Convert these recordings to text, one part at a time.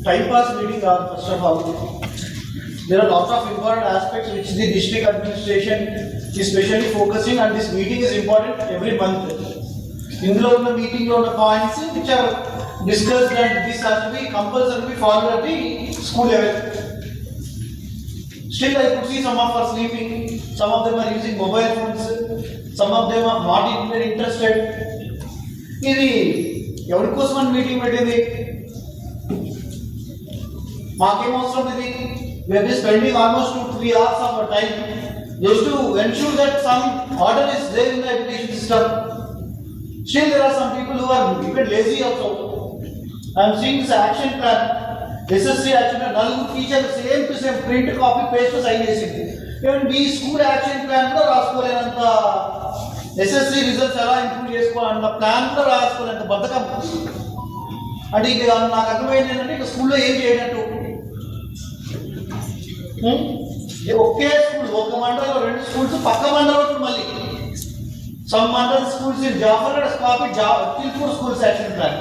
time pass meeting are first of all. There are lots of important aspects which the district administration is specially focusing, and this meeting is important every month. Indulo unna meeting lo unna points which are discussed, and this has to be compulsory followed at the school level. Still I could see some of are sleeping, some of them are using mobile phones, some of them are not even interested. ఇది ఎవరి కోసం అని meeting పెట్టింది? మాకేం అవసరం ఇది? We are just spending almost 2-3 hours of our time just to ensure that some order is there in the education system. Still there are some people who are even lazy also. I am seeing this action plan, SSC action plan, naluguru teacher same to same print copy paste sign చేసింది. Even we school action plan కూడా రాసుకోలేనంత, SSC results ఎలా improve చేసుకోవాలన్న plan కూడా రాసుకోలేనంత బద్ధకం. అంటే ఇక నాకు అర్థమైంది ఏంటంటే ఇక స్కూల్లో ఏం చేయనట్టు. ఒకే స్కూల్, ఒక మండలంలో 2 స్కూల్స్, పక్క మండలంలో మళ్ళీ సమ్ మండల్ స్కూల్స్ ఇన్ జాఫర్ కాపీ తిల్పూర్ schools action plan,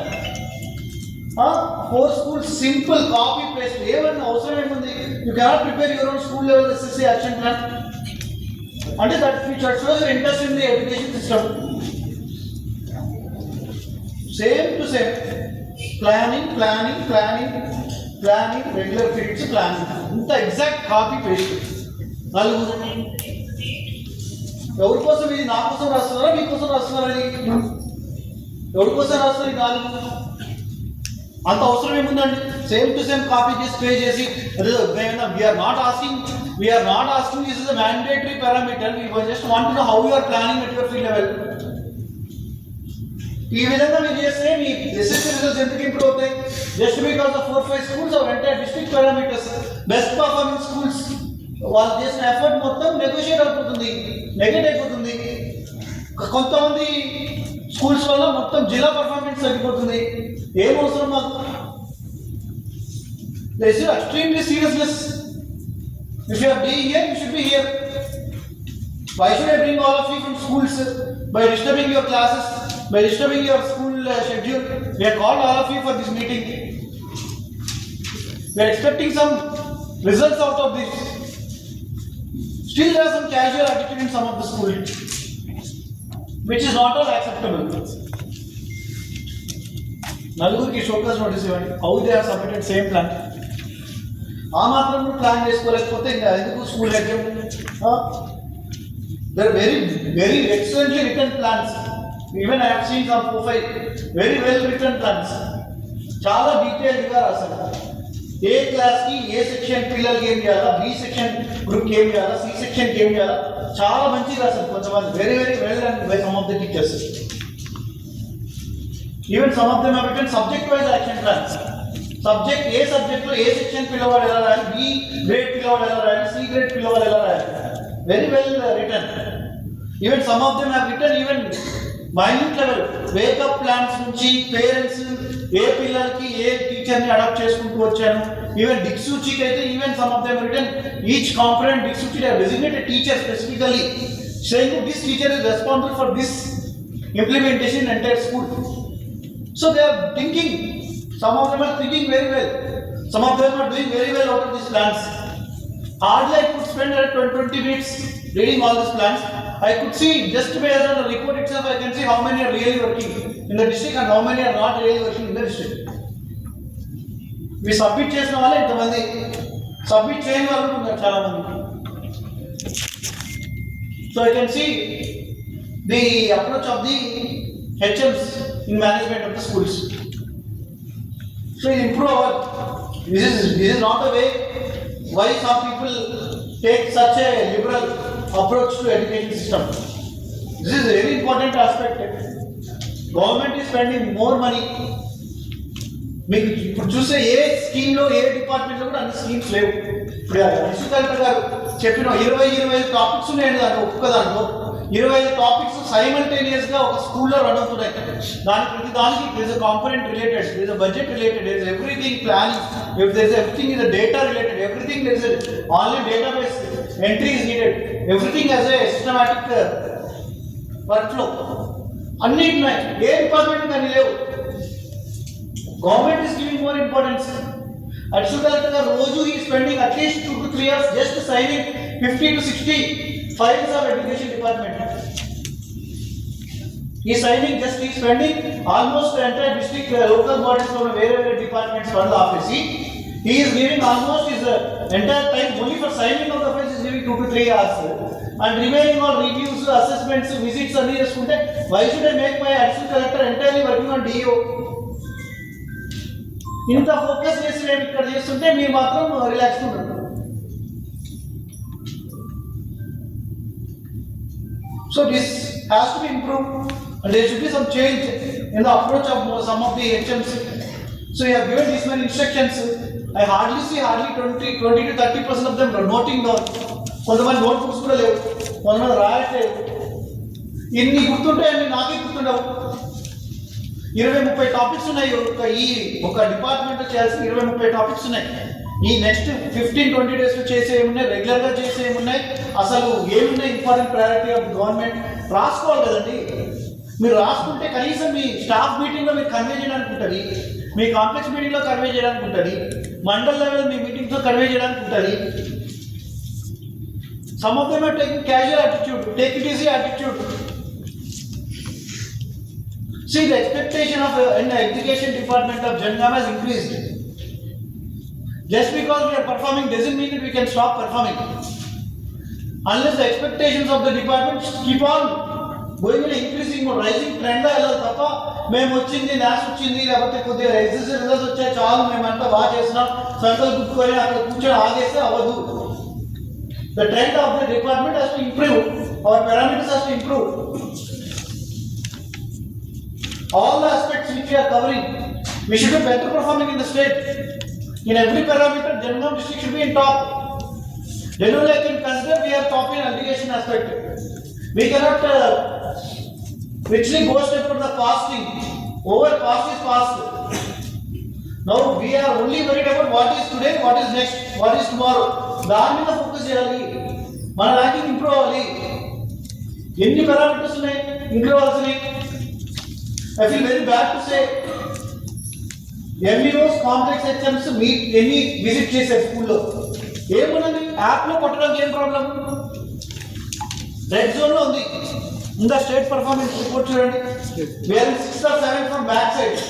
4 schools simple copy paste. ఏమన్నా అవసరం ఏముంది? You cannot prepare your own school level SSC action plan. అంటే that shows your interest in the education system. Same to same planning planning planning planning, regular periods planning, ఇంత exact copy paste. నలుగురు ఎవరి కోసం ఇది? నా కోసం రాస్తున్నారా మీకోసం రాస్తున్నారా? ఇది ఎవరి కోసం రాస్తున్నారు? ఇది నాలుగు అంత అవసరం ఏముందండి? సేమ్ టు సేమ్ కాపీ చేసి పే చేసి we are not asking this is a mandatory parameter. We just want to know how you are planning at your field level. ఈ విధంగా మీరు చేస్తే మీ ఎస్ఎస్సి రిజల్ట్స్ ఎందుకు ఇంప్రూవ్ అవుతాయి? Just because of 4-5 schools are entire district parameters, best performing schools, వాళ్ళు చేసిన effort మొత్తం నెగోషియేట్ అయిపోతుంది, నెగెట్ అయిపోతుంది. కొంతమంది స్కూల్స్ వల్ల మొత్తం జిల్లా పర్ఫార్మెన్స్ తగ్గిపోతుంది. ఏం అవసరం మాకు? This is extremely seriousness. If you are being here, you should be here. Why should I bring all of you from schools by disturbing your classes, by disturbing your school schedule? We have called all of you for this meeting. We are expecting some results out of this. Still there is some casual attitude in some of the schools, which is not all acceptable. నలుగురికి show cause notice ఇవ్వండి. How they are submitted same plan. ఆ మాత్రం plan చేసుకోలేకపోతే ఇంకా ఎందుకు school exam? There are very excellently written plans. Even I have seen some 4-5 very well written plans. చాలా detailed గా రాశారు. ఏ క్లాస్ కి ఏ సెక్షన్ పిల్లలకి ఏం చేయాలా, బి సెక్షన్ గ్రూప్ కి ఏం చేయాలా, సి సెక్షన్ కి ఏం చేయాలా, చాలా మంచిగా రాశారు. కొంతమంది very well and by some of the teachers. Even some of them have written subject wise action plans. Subject ఏ సబ్జెక్ట్ లో ఏ సెక్షన్ పిల్లవాడు ఎలా రాయాలి, బి గ్రేడ్ పిల్లవాడు ఎలా రాయాలి, సి గ్రేడ్ పిల్లవాడు ఎలా రాయాలి, very well written. Even some of them have written even minute level wake up plans nunchi parents ఏ పిల్లలకి ఏ టీచర్ ని అడాప్ట్ చేసుకుంటూ వచ్చాను. ఈవెన్ దిక్సూచికి అయితే even some of them have written each component దిక్సూచి they have designated teacher specifically saying that this teacher is responsible for this implementation in entire school. So they are thinking, some of them are thinking very well, some of them are doing very well out of these plans. Hardly I could spend 20 minutes reading all these plans. I could see just based on the report itself, I can see how many are really working in the district and how many are not really working in the district. We submit చేసిన వాళ్ళే ఇంతమంది, submit చేయని వాళ్ళు ఉన్నారు చాలా మంది. So I can see the approach of the HMs in management of the schools. So it improve our. This is not the way. Why some people take such a liberal approach to education system? This is a very important aspect. Government is spending more money. మీకు ఇప్పుడు చూస్తే ఏ స్కీమ్లో ఏ డిపార్ట్మెంట్లో కూడా అన్ని schemes లేవు. ఇప్పుడు district collector గారు చెప్పిన 25 టాపిక్స్ ఉన్నాయండి దాంట్లో, ఒక్క దాంట్లో 25 టాపిక్స్ సైమల్టేనియస్ గా ఒక స్కూల్లో రన్ అవుతున్నాయి. ప్రతి దానికి there is a component related, there is a budget related, there is everything planning, if there is everything is a data related, everything there is a online database entry is needed, everything has a systematic workflow. అన్ని ఉన్నాయి, ఏ department కానీ లేవు. Government is giving more importance. Additional collector గారు రోజు ఈ spending at least 2 to 3 hours just signing 50 to 60 files of education department. He signing just he spending almost the entire district local bodies from wherever departments run the office. He is giving almost his entire time only for signing of the files is giving 2 to 3 hours. And remaining all reviews, assessments, visits and చేసుకుంటే why should I make my additional collector entirely working on DO? ఇంత focus చేసి మేము ఇక్కడ చేస్తుంటే మీరు మాత్రం relax ఉంటారు. So this has to be improved and there should be some change in the approach of some of the HMs. So you have given this many instructions. I hardly see 20 to 30% of them noting down. కొంతమంది note books కూడా లేవు, కొంతమంది రాయట్లేదు. ఇన్ని గుర్తుంటాయని నాకే గుర్తుండవు. 20-30 topics ఉన్నాయి. ఒక department చేయాల్సిన 20-30 topics ఉన్నాయి. ఈ నెక్స్ట్ 15-20 days చేసే ఏమున్నాయి, రెగ్యులర్ గా చేసే ఏమున్నాయి, అసలు ఏమున్నాయి ఇంపార్టెంట్ ప్రయారిటీ ఆఫ్ గవర్నమెంట్ రాసుకోవాలి కదండి. మీరు రాసుకుంటే కనీసం మీ స్టాఫ్ మీటింగ్ లో మీరు కన్వే చేయడానికి ఉంటుంది, మీ కాంప్లెక్స్ మీటింగ్ లో కన్వే చేయడానికి ఉంటుంది, మండల్ లెవెల్ మీ మీటింగ్స్ లో కన్వే చేయడానికి ఉంటుంది. Some of them are taking casual attitude, take it easy attitude. See, the expectation of in the education department of Jangam has increased. Just because we are performing doesn't mean that we can stop performing. Unless the expectations of the department keep on going in increasing or rising trend la ella tappa మేము వచ్చింది నాస్ వచ్చింది లేకపోతే కొద్దిగా exist results వచ్చాయి చాలు మేమంతా బాగా చేసినాం సంకల్పం గుర్తుకొని అక్కడ కూర్చొని ఆగేస్తే అవ్వదు. The trend of the department has to improve. Our parameters has to improve. All the aspects which we are covering, we should be better performing in the state. In every parameter, Jangam district should be in top. Generally, I can consider we are top in education aspect. We cannot richly boast about the fasting. Over past is past. Now we are only worried about what is today, what is next, what is tomorrow. దాని మీద focus చేయాలి, మన ranking improve అవ్వాలి. ఎన్ని parameters ఉన్నాయి improve అవ్వాల్సినవి. I feel very bad to say MEOs complex HMs మీ ఎన్ని విజిట్ చేశారు స్కూల్లో, ఏమున్నది యాప్లో కొట్టడానికి ఏం ప్రాబ్లం? రెడ్ జోన్లో ఉంది. ఇంకా స్టేట్ పర్ఫార్మెన్స్ రిపోర్ట్ చూడండి, వేరే 6 or 7 from back side.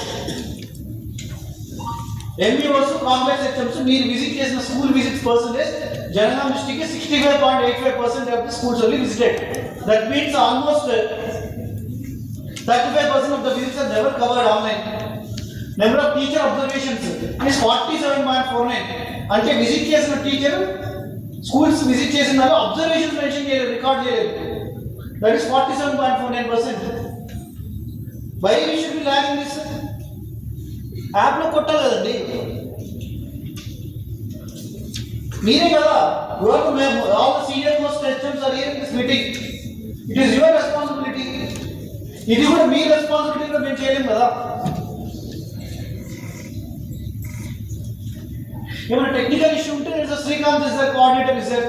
MEOs complex HMs మీరు విజిట్ చేసిన school visits percentage Jangaon district 65.85% of the schools only visited. That means almost 35% of the visits are never covered online. Number of teacher observations is 47.49. అంటే visit చేసిన teacher schools visit చేసిన వాళ్ళు observations mention చేయలేదు, record చేయలేదు. That is 47.49%. Why we should be logging this? యాప్లో కొట్టాలి కదండి, మీరే కదా. మేము all the senior most HMs are here in this meeting. It is your responsibility. ఇది కూడా మీ రెస్పాన్సిబిలిటీగా మేము చేయలేం కదా. ఏమైనా టెక్నికల్ ఇష్యూ ఉంటే Srikanth is there, coordinator is there.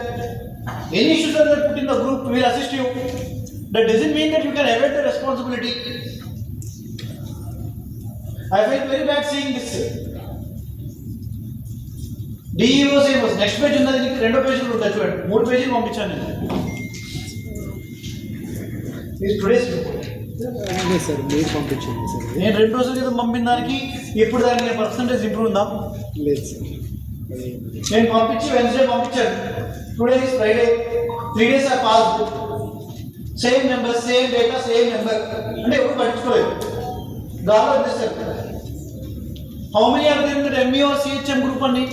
Any issues are there, put in the group, will assist you. That doesn't mean that you can avoid the responsibility. I feel very bad seeing this. DEOs was next page ఉన్నది, నీకు 2 పేజీలు ఉంటాయి చూడండి, 3 పేజీలు పంపించాను నేను. ఇది today's report. Sir మీరు పంపించండి సార్. నేను 2 రోజుల క్రితం పంపిన దానికి ఇప్పుడు దానికి పర్సంటేజ్ ఇంప్రూవ్ ఉందా? లేదు సార్. నేను పంపించి వెన్స్డే పంపించాను. Today is Friday, 3 days are passed. Same number, same data, same number. అంటే ఎవరు పట్టించుకోలేదు. గాలో వదిలేశారు. How many are there in the MEO CHM group అండి?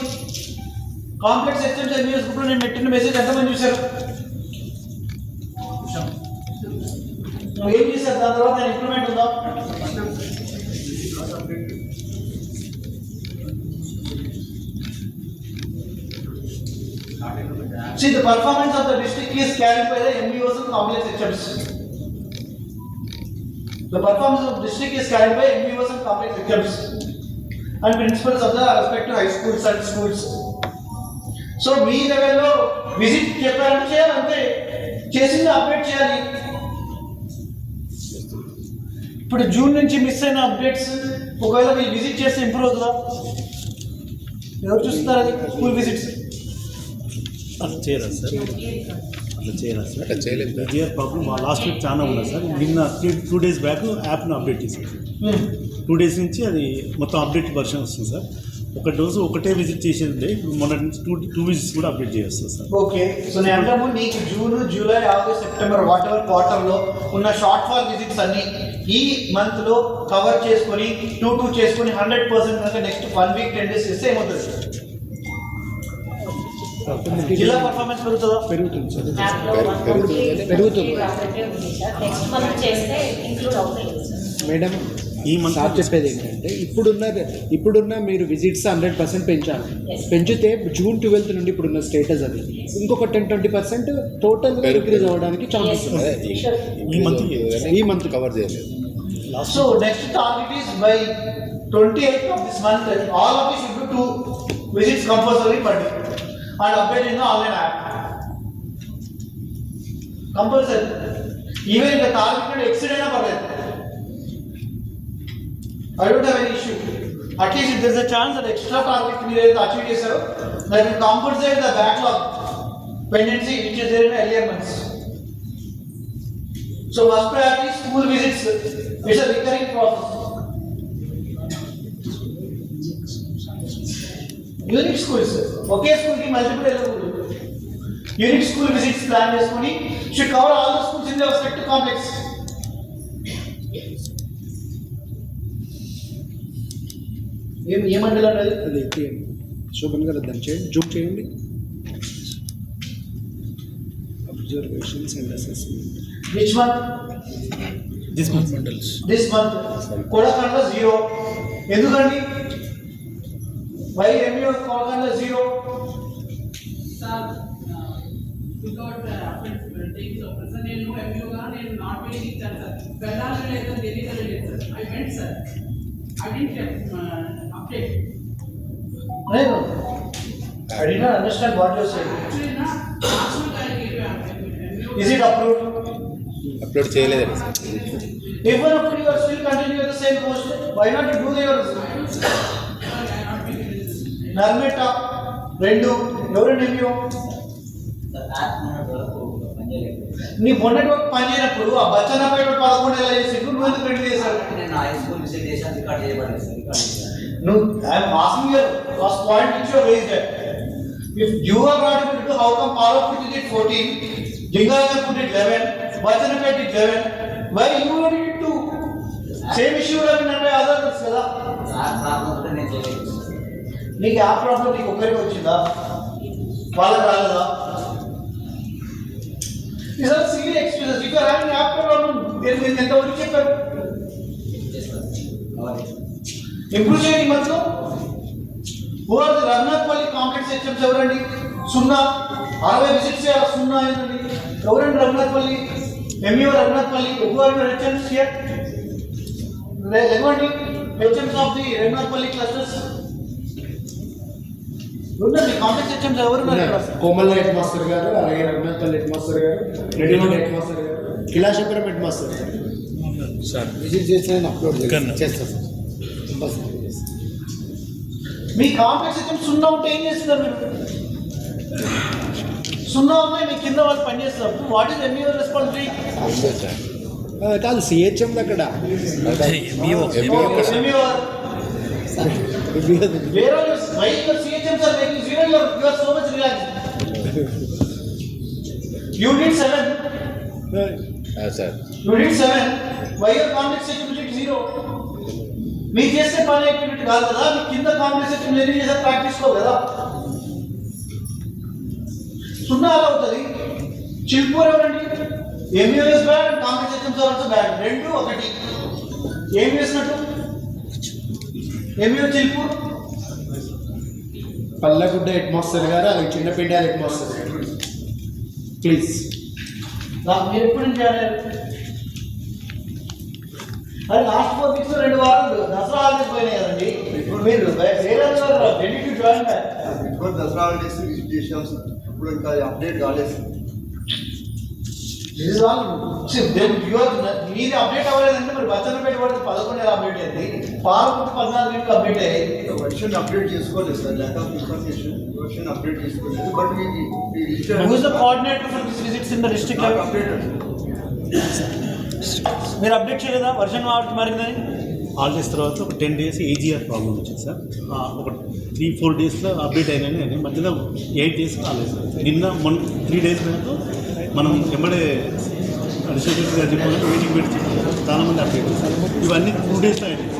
కాంప్లెక్స్ హెచ్ఎంస్ ఎంఈఓస్ గ్రూప్ లో నేను పెట్టిన మెసేజ్ ఎంతమంది చూశారు? నువ్వు ఏం చేశారు? దాని తర్వాత నేను ఇంప్రూవ్మెంట్ ఉందా? See, the performance of the district is carried by the MEOs and complex HMs. The performance of the district is carried by MEOs and complex HMs and principals of the respective high schools and schools. So, మీ లెవెల్లో visit చెప్పారంటే చేయాలంటే చేసింది update చేయాలి. ఇప్పుడు June నుంచి miss అయిన updates ఒకవేళ మీరు విజిట్ చేస్తే ఇంప్రూవ్ అవుతుందా? ఎవరు చూస్తున్నారు అది స్కూల్ విజిట్స్? అట్లా చేయరా సార్, అట్లా చేయరా సార్, అట్లా చేయలేదు sir. GR problem last week చాలా ఉన్నది సార్. నిన్న 2 days బ్యాక్ యాప్ను అప్డేట్ చేశారు. 2 days నుంచి అది మొత్తం అప్డేట్ వర్షన్ వస్తుంది సార్. ఒక డోసు ఒకటే విజిట్ చేసేది ఉండే, మొన్న నుంచి 2 visits కూడా అప్డేట్ చేస్తారు సార్. ఓకే, సో నేను అంటాము నీకు June, July, August, September what ever క్వార్టర్లో ఉన్న షార్ట్ ఫాల్ విజిట్స్ అన్ని ఈ మంత్లో కవర్ చేసుకొని 2 చేసుకొని 100% కనుక నెక్స్ట్ 1 week 10 days చేస్తే ఏమవుతుంది? జిల్లా పర్ఫార్మెన్స్ పెరుగుతుందా? పెరుగుతుంది సార్. పెరుగుతుంది. నెక్స్ట్ మంత్ చేస్తే ఇంక్లూడ్ అవుతాయి సార్. మేడం ఈ మంత్ సార్ చెప్పేది ఏంటంటే ఇప్పుడున్న మీరు విజిట్స్ 100% పెంచాలి. పెంచితే జూన్ 12th నుండి ఇప్పుడున్న స్టేటస్ అది ఇంకొక 10-20% టోటల్గా ఇంక్రీజ్ అవ్వడానికి ఛాన్సెస్ అదే ఉన్నాయి. ఈ మంత్ కవర్ చేయలేదు. So next target is by 28th of this month, all of you should do 2 visits compulsory per day and update in the online app. Compulsory. Even if the target exceed అయినా పర్లేదు. I don't have any issue. At least if there is a chance that extra target మీరు ఏదైతే achieve చేశారో that will compensate the backlog pendency which is there in earlier months. So first priority school visits. It's a recurring process. Unit schools. Okay school కి multiple వెళ్ళకూడదు. Unit school visits plan చేసుకొని should cover all the schools in the respective complex. ఏ మండలం అది? అది తీయండి. శోభన్ గారు దాన్ని చేయండి, జూమ్ చేయండి. Observations and assessment. Which one? This month mandals. This month. Kodakandla 0. ఎందుకండి? Why MU Kodakandla 0? Without taking off sir నేను ఎంయూగా నేను నాట్ వెయిటింగ్ ఇచ్చాను సార్. వెళ్ళాలని లేదు, తెలియదు లేదు sir. I went sir. I didn't update. లేదు. I did not understand what you said. Actually నా last time Is it approved? Upload చేయలేదండి sir. Even if you are still continue the same post, why not you do your Narmeta 2 ఎవరు Mu? నీ మొన్నటి వరకు పని చేయనప్పుడు ఆ బచ్చన్నపేట 11 ఎలా చేసి నువ్వు ఎందుకు ప్రింట్ చేశారు? నేను హై స్కూల్ విజిట్ చేసి రికార్డ్ చేయబడింది సార్. రికార్డ్ చేశాను. నువ్వు I'm asking your first point which you raised. If you are not able to how come పాలో పుట్ ఇట్ 14, జింగాగా put it 11, Bachannapet 11, why you want it to same issue అంటే others కదా? Sir problem నేను చేయలేదు. నీకు ఆ ప్రాబ్లం నీకు ఒక్కరికి వచ్చిందా? వాళ్ళకి రాలేదా? These are silly excuses. If you are having app problem, then ఎంతవరకు చెప్పారు? ఇంప్రూవ్ చేయండి ఈ మంత్లో. Who are the Raghunathpalli complex HMs ఎవరండి? 0. 60 విజిట్స్ చేయాలి. 0 అయిందండి. ఎవరండి Raghunathpalli? MU Raghunathpalli. Who are your HMs here? లేవండి HMs of the Raghunathpalli clusters. ఉండండి కాంప్లెక్స్ హెచ్ఎంస్ ఎవరున్నారు ఇక్కడ? కోమల్ హెడ్ మాస్టర్ గారు, అలాగే రఘునాథ్పల్లి హెడ్ మాస్టర్ గారు, రెడ్డిమోడ్ హెడ్ మాస్టర్ గారు, కిలాశపురం హెడ్ మాస్టర్ గారు. సార్ విజిట్ చేసి నేను అప్లోడ్ కన్నా. చేస్తాను సార్. కంపల్సరీ చేస్తాను. మీ కాంప్లెక్స్ హెచ్ఎం 0 ఉంటే ఏం చేస్తున్నారు మీరు? 0 ఉన్నాయి మీ కింద వాళ్ళు పని చేస్తున్నప్పుడు వాట్ ఈస్ ఎంయూ రెస్పాన్సిబిలిటీ? ఉందే సార్. కాదు సిహెచ్ఎం అక్కడ MEO MU where are your why your CHMs are making 0, you are so much relaxed. You did 7. Sir. You did 7. Why your complex HM did 0? మీరు చేస్తే పని అయిపోయినట్టు కాదు కదా. మీ కింద కాంప్లెక్స్ హెచ్ఎం ఎన్ని చేసే ప్రాక్టీస్ కో కదా. 0 అలా అవుతుంది. చిల్పూర్ ఎవరండి? MU is bad and complex HMs are also bad. 2 1. ఏం చేసినట్టు? MU Chilpur Pallagudda head master గారు, అలాగే చిన్నపేట హెడ్ మాస్టర్ గారు. ప్లీజ్. మీరు ఎప్పుడు నుంచి ఆడారు? అది లాస్ట్ 4 weeks 2 వారాలు దసరా హాలిడేస్ పోయినాయి కదండి. ఇప్పుడు మీరు వేరే రెడీ టు జాయిన్ బ్యాక్. ఇప్పుడు దసరా హాలిడేస్ విజిట్ చేసాం సార్. ఇప్పుడు ఇంకా అప్డేట్ కాలేదు sir. This is all then your మీది అప్డేట్ అవ్వలేదంటే మరి బచ్చన్నపేట వాడికి 11 అప్డేట్ అయింది, పాలకుర్తి 14 అప్డేట్ అయ్యింది. వర్షన్ అప్డేట్ చేసుకోలేదు sir, lack of information version update చేసుకోలేదు. But who is the coordinator for this visits in the district level? Updated మీరు అప్డేట్ చేయలేదా వర్షన్ మారిందని? హాలిడేస్ తర్వాత ఒక 10 days ఏజీఆర్ ప్రాబ్లం వచ్చింది సార్. ఒక 3-4 daysలో అప్డేట్ అయినాయి, మధ్యలో 8 days కాలేదు సార్. నిన్న 3 days బ్యాక్ మనం ఎంబడే అడిషనల్ గారు చెప్పాలి మీటింగ్ పెట్టి చెప్పారు, చాలా మంది అప్డేట్ సార్. ఇవన్నీ 2 daysలో అయినాయి.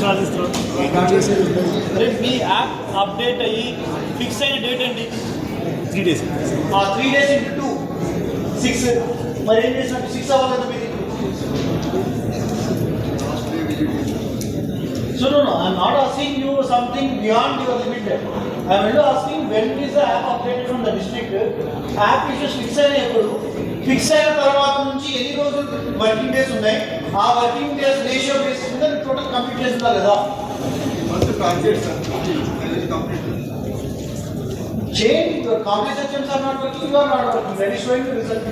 హాలిడేస్ తర్వాత మీ యాప్ అప్డేట్ అయ్యి ఫిక్స్ అయిన డేట్ అండి 3 days. 3 days into 2 6. మరి ఏం చేసినట్టు 6 అవ్వలేదు మీది. So no, I am not asking you something beyond your limit. I am only asking when is the app updated from the district. App issues fix అయినప్పుడు fix అయిన తర్వాత నుంచి ఎన్ని రోజులు వర్కింగ్ డేస్ ఉన్నాయి, ఆ వర్కింగ్ డేస్ రేషియో బేసిస్ మీద total complete చేస్తున్నారు కదా. Month target sir complete Change your complex HMs are not working, you are not working. That is showing the result.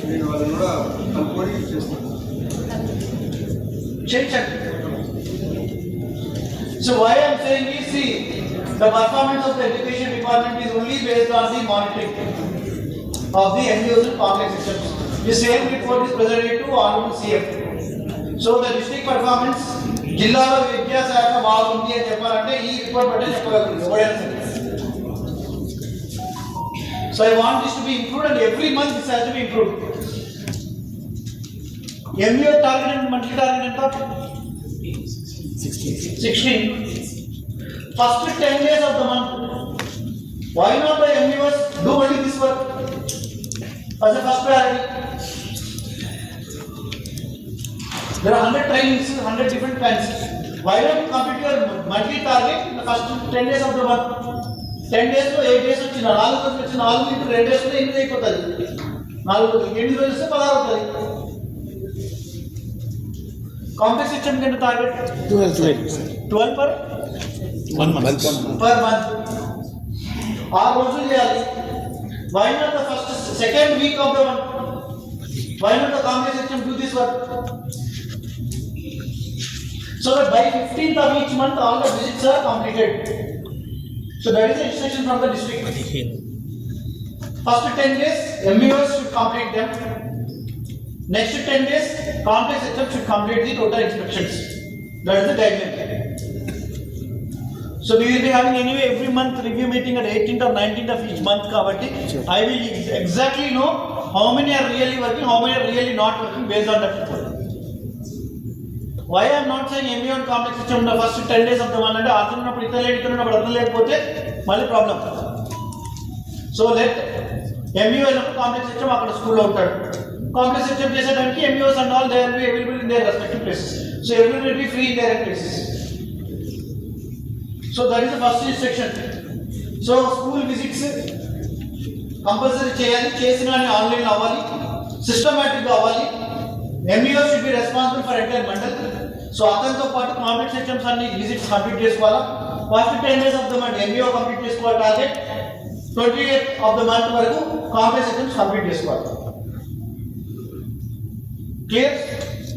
నేను వాళ్ళని కూడా కలుపుకొని చేస్తాను. Change. So why I am saying is, see, the performance of the education department is only based on the monitoring of the MUs and complex HMs. The same report is presented to Honorable CM. So the district performance, జిల్లాలో విద్యాశాఖ బాగుంది అని చెప్పాలంటే ఈ report బట్టే చెప్పగలుగుతుంది ఎవరైనా సరే. So I want this to be improved and every month this has to be improved. MUO target and monthly target enta 16. First 10 days of the month. Why not the MUOs do only this work as a first priority? There are 100 trainings, 100 different kinds. Why not complete your monthly target in the first 10 days of the month? 10 days లో 8 days వచ్చిన 4 రోజులు వచ్చిన 4 into 2 days లో 8 అయిపోతుంది. 4 రోజులు 8 రోజులు వస్తే 16 అవుతుంది. కాంప్లెక్స్ HM కింద target 12 per month. per month. 6 రోజులు చేయాలి. Why not the first second week of the month? Why not the complex HM do this work? So that by 15th of each month all the visits are completed. So that is the instruction from the district. First 10 days, MUOs should complete them. Next 10 days, complex HM should complete the total inspections. That is the guideline. So we will be having anyway every month review meeting at 18th or 19th of each month. Kabatti, I will exactly know how many are really working, how many are really not working based on that report. Why I am not saying MUO and complex HM in the first 10 days of the month అంటే అర్థం ఉన్నప్పుడు ఇతరులు అర్థం లేకపోతే మళ్ళీ problem. So let MUO అయినప్పుడు complex HM అక్కడ స్కూల్లో ఉంటాడు. Complex HM చేసేటానికి MUOs and all they will be available in their respective places. So everyone will be free in their places. So that is the first instruction. So school visits compulsory చేయాలి, చేసిన online అవ్వాలి, systematic గా అవ్వాలి. MUO should be responsible for entire mandal. So అతనితో పాటు complex HMs అన్ని విజిట్స్ complete చేసుకోవాలా. First 10 days of the month MUO complete చేసుకోవాలి target. 28th of the month వరకు కాంప్లెక్స్ HMs కంప్లీట్ చేసుకోవాలి. Clear?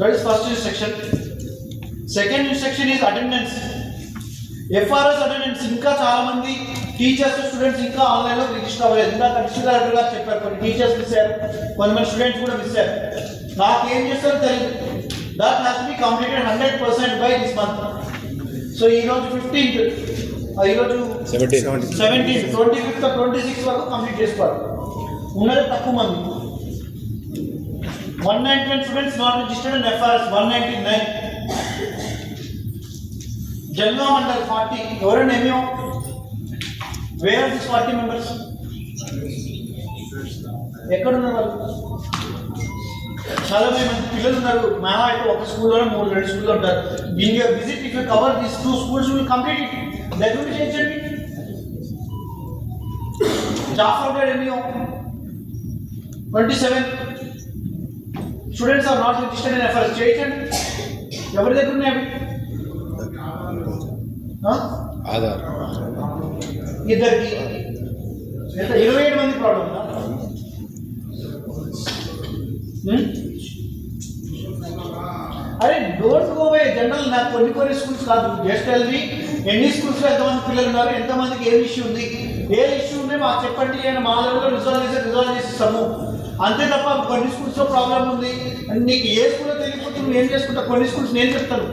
That is first instruction. Second instruction is attendance. FRS attendance ఇంకా చాలా మంది టీచర్స్ స్టూడెంట్స్ ఇంకా ఆన్లైన్ లో రిజిస్టర్ అవ్వలేదు. ఇంకా కమిషనర్ గారు చెప్పారు కొన్ని టీచర్స్ మిస్ అయ్యారు, కొంతమంది స్టూడెంట్స్ కూడా మిస్ అయ్యారు. నాకేం చేస్తారో తెలియదు. That has to be completed 100% by this month. So ఈ రోజు 15th, ఈ రోజు 17th, 25th, 26th వరకు కంప్లీట్ చేసుకోవాలి. ఉన్నది తక్కువ మంది, 199 students not registered and FRS 199. జన్మా మండల్ 40. ఎవరైనా MUO? Where are this 40 members? ఎక్కడున్నారు వాళ్ళు? చాలా మంది పిల్లలు ఉన్నారు. మా అయితే ఒక స్కూల్లోనే 3-2 స్కూల్లో ఉంటారు. In your visit if you cover this 2 schools will complete it. That will చేయండి. Zafargadh MUO 27 students are not registered in FRS. చేయండి. ఎవరి దగ్గర ఉన్నాయి? ఆధార్ ఇద్దరికి. ఎంత 27 మంది ప్రాబ్లం ఉందా? అరే డోంట్ గో బై జనరల్. నాకు కొన్ని స్కూల్స్ కాదు, జస్ట్ టెల్ ఎన్ని స్కూల్స్లో ఎంతమంది పిల్లలు ఉన్నారు, ఎంతమందికి ఏ ఇష్యూ ఉంది, ఏ ఇష్యూ ఉంటే మాకు చెప్పండి అని మా లెవెల్లో రిజాల్వ్ చేసిస్తాము. అంతే తప్ప కొన్ని స్కూల్స్లో ప్రాబ్లం ఉంది అని నీకు ఏ స్కూల్లో తెలియకపోతే నువ్వు ఏం చేసుకుంటా. కొన్ని స్కూల్స్ నేను చెప్తాను,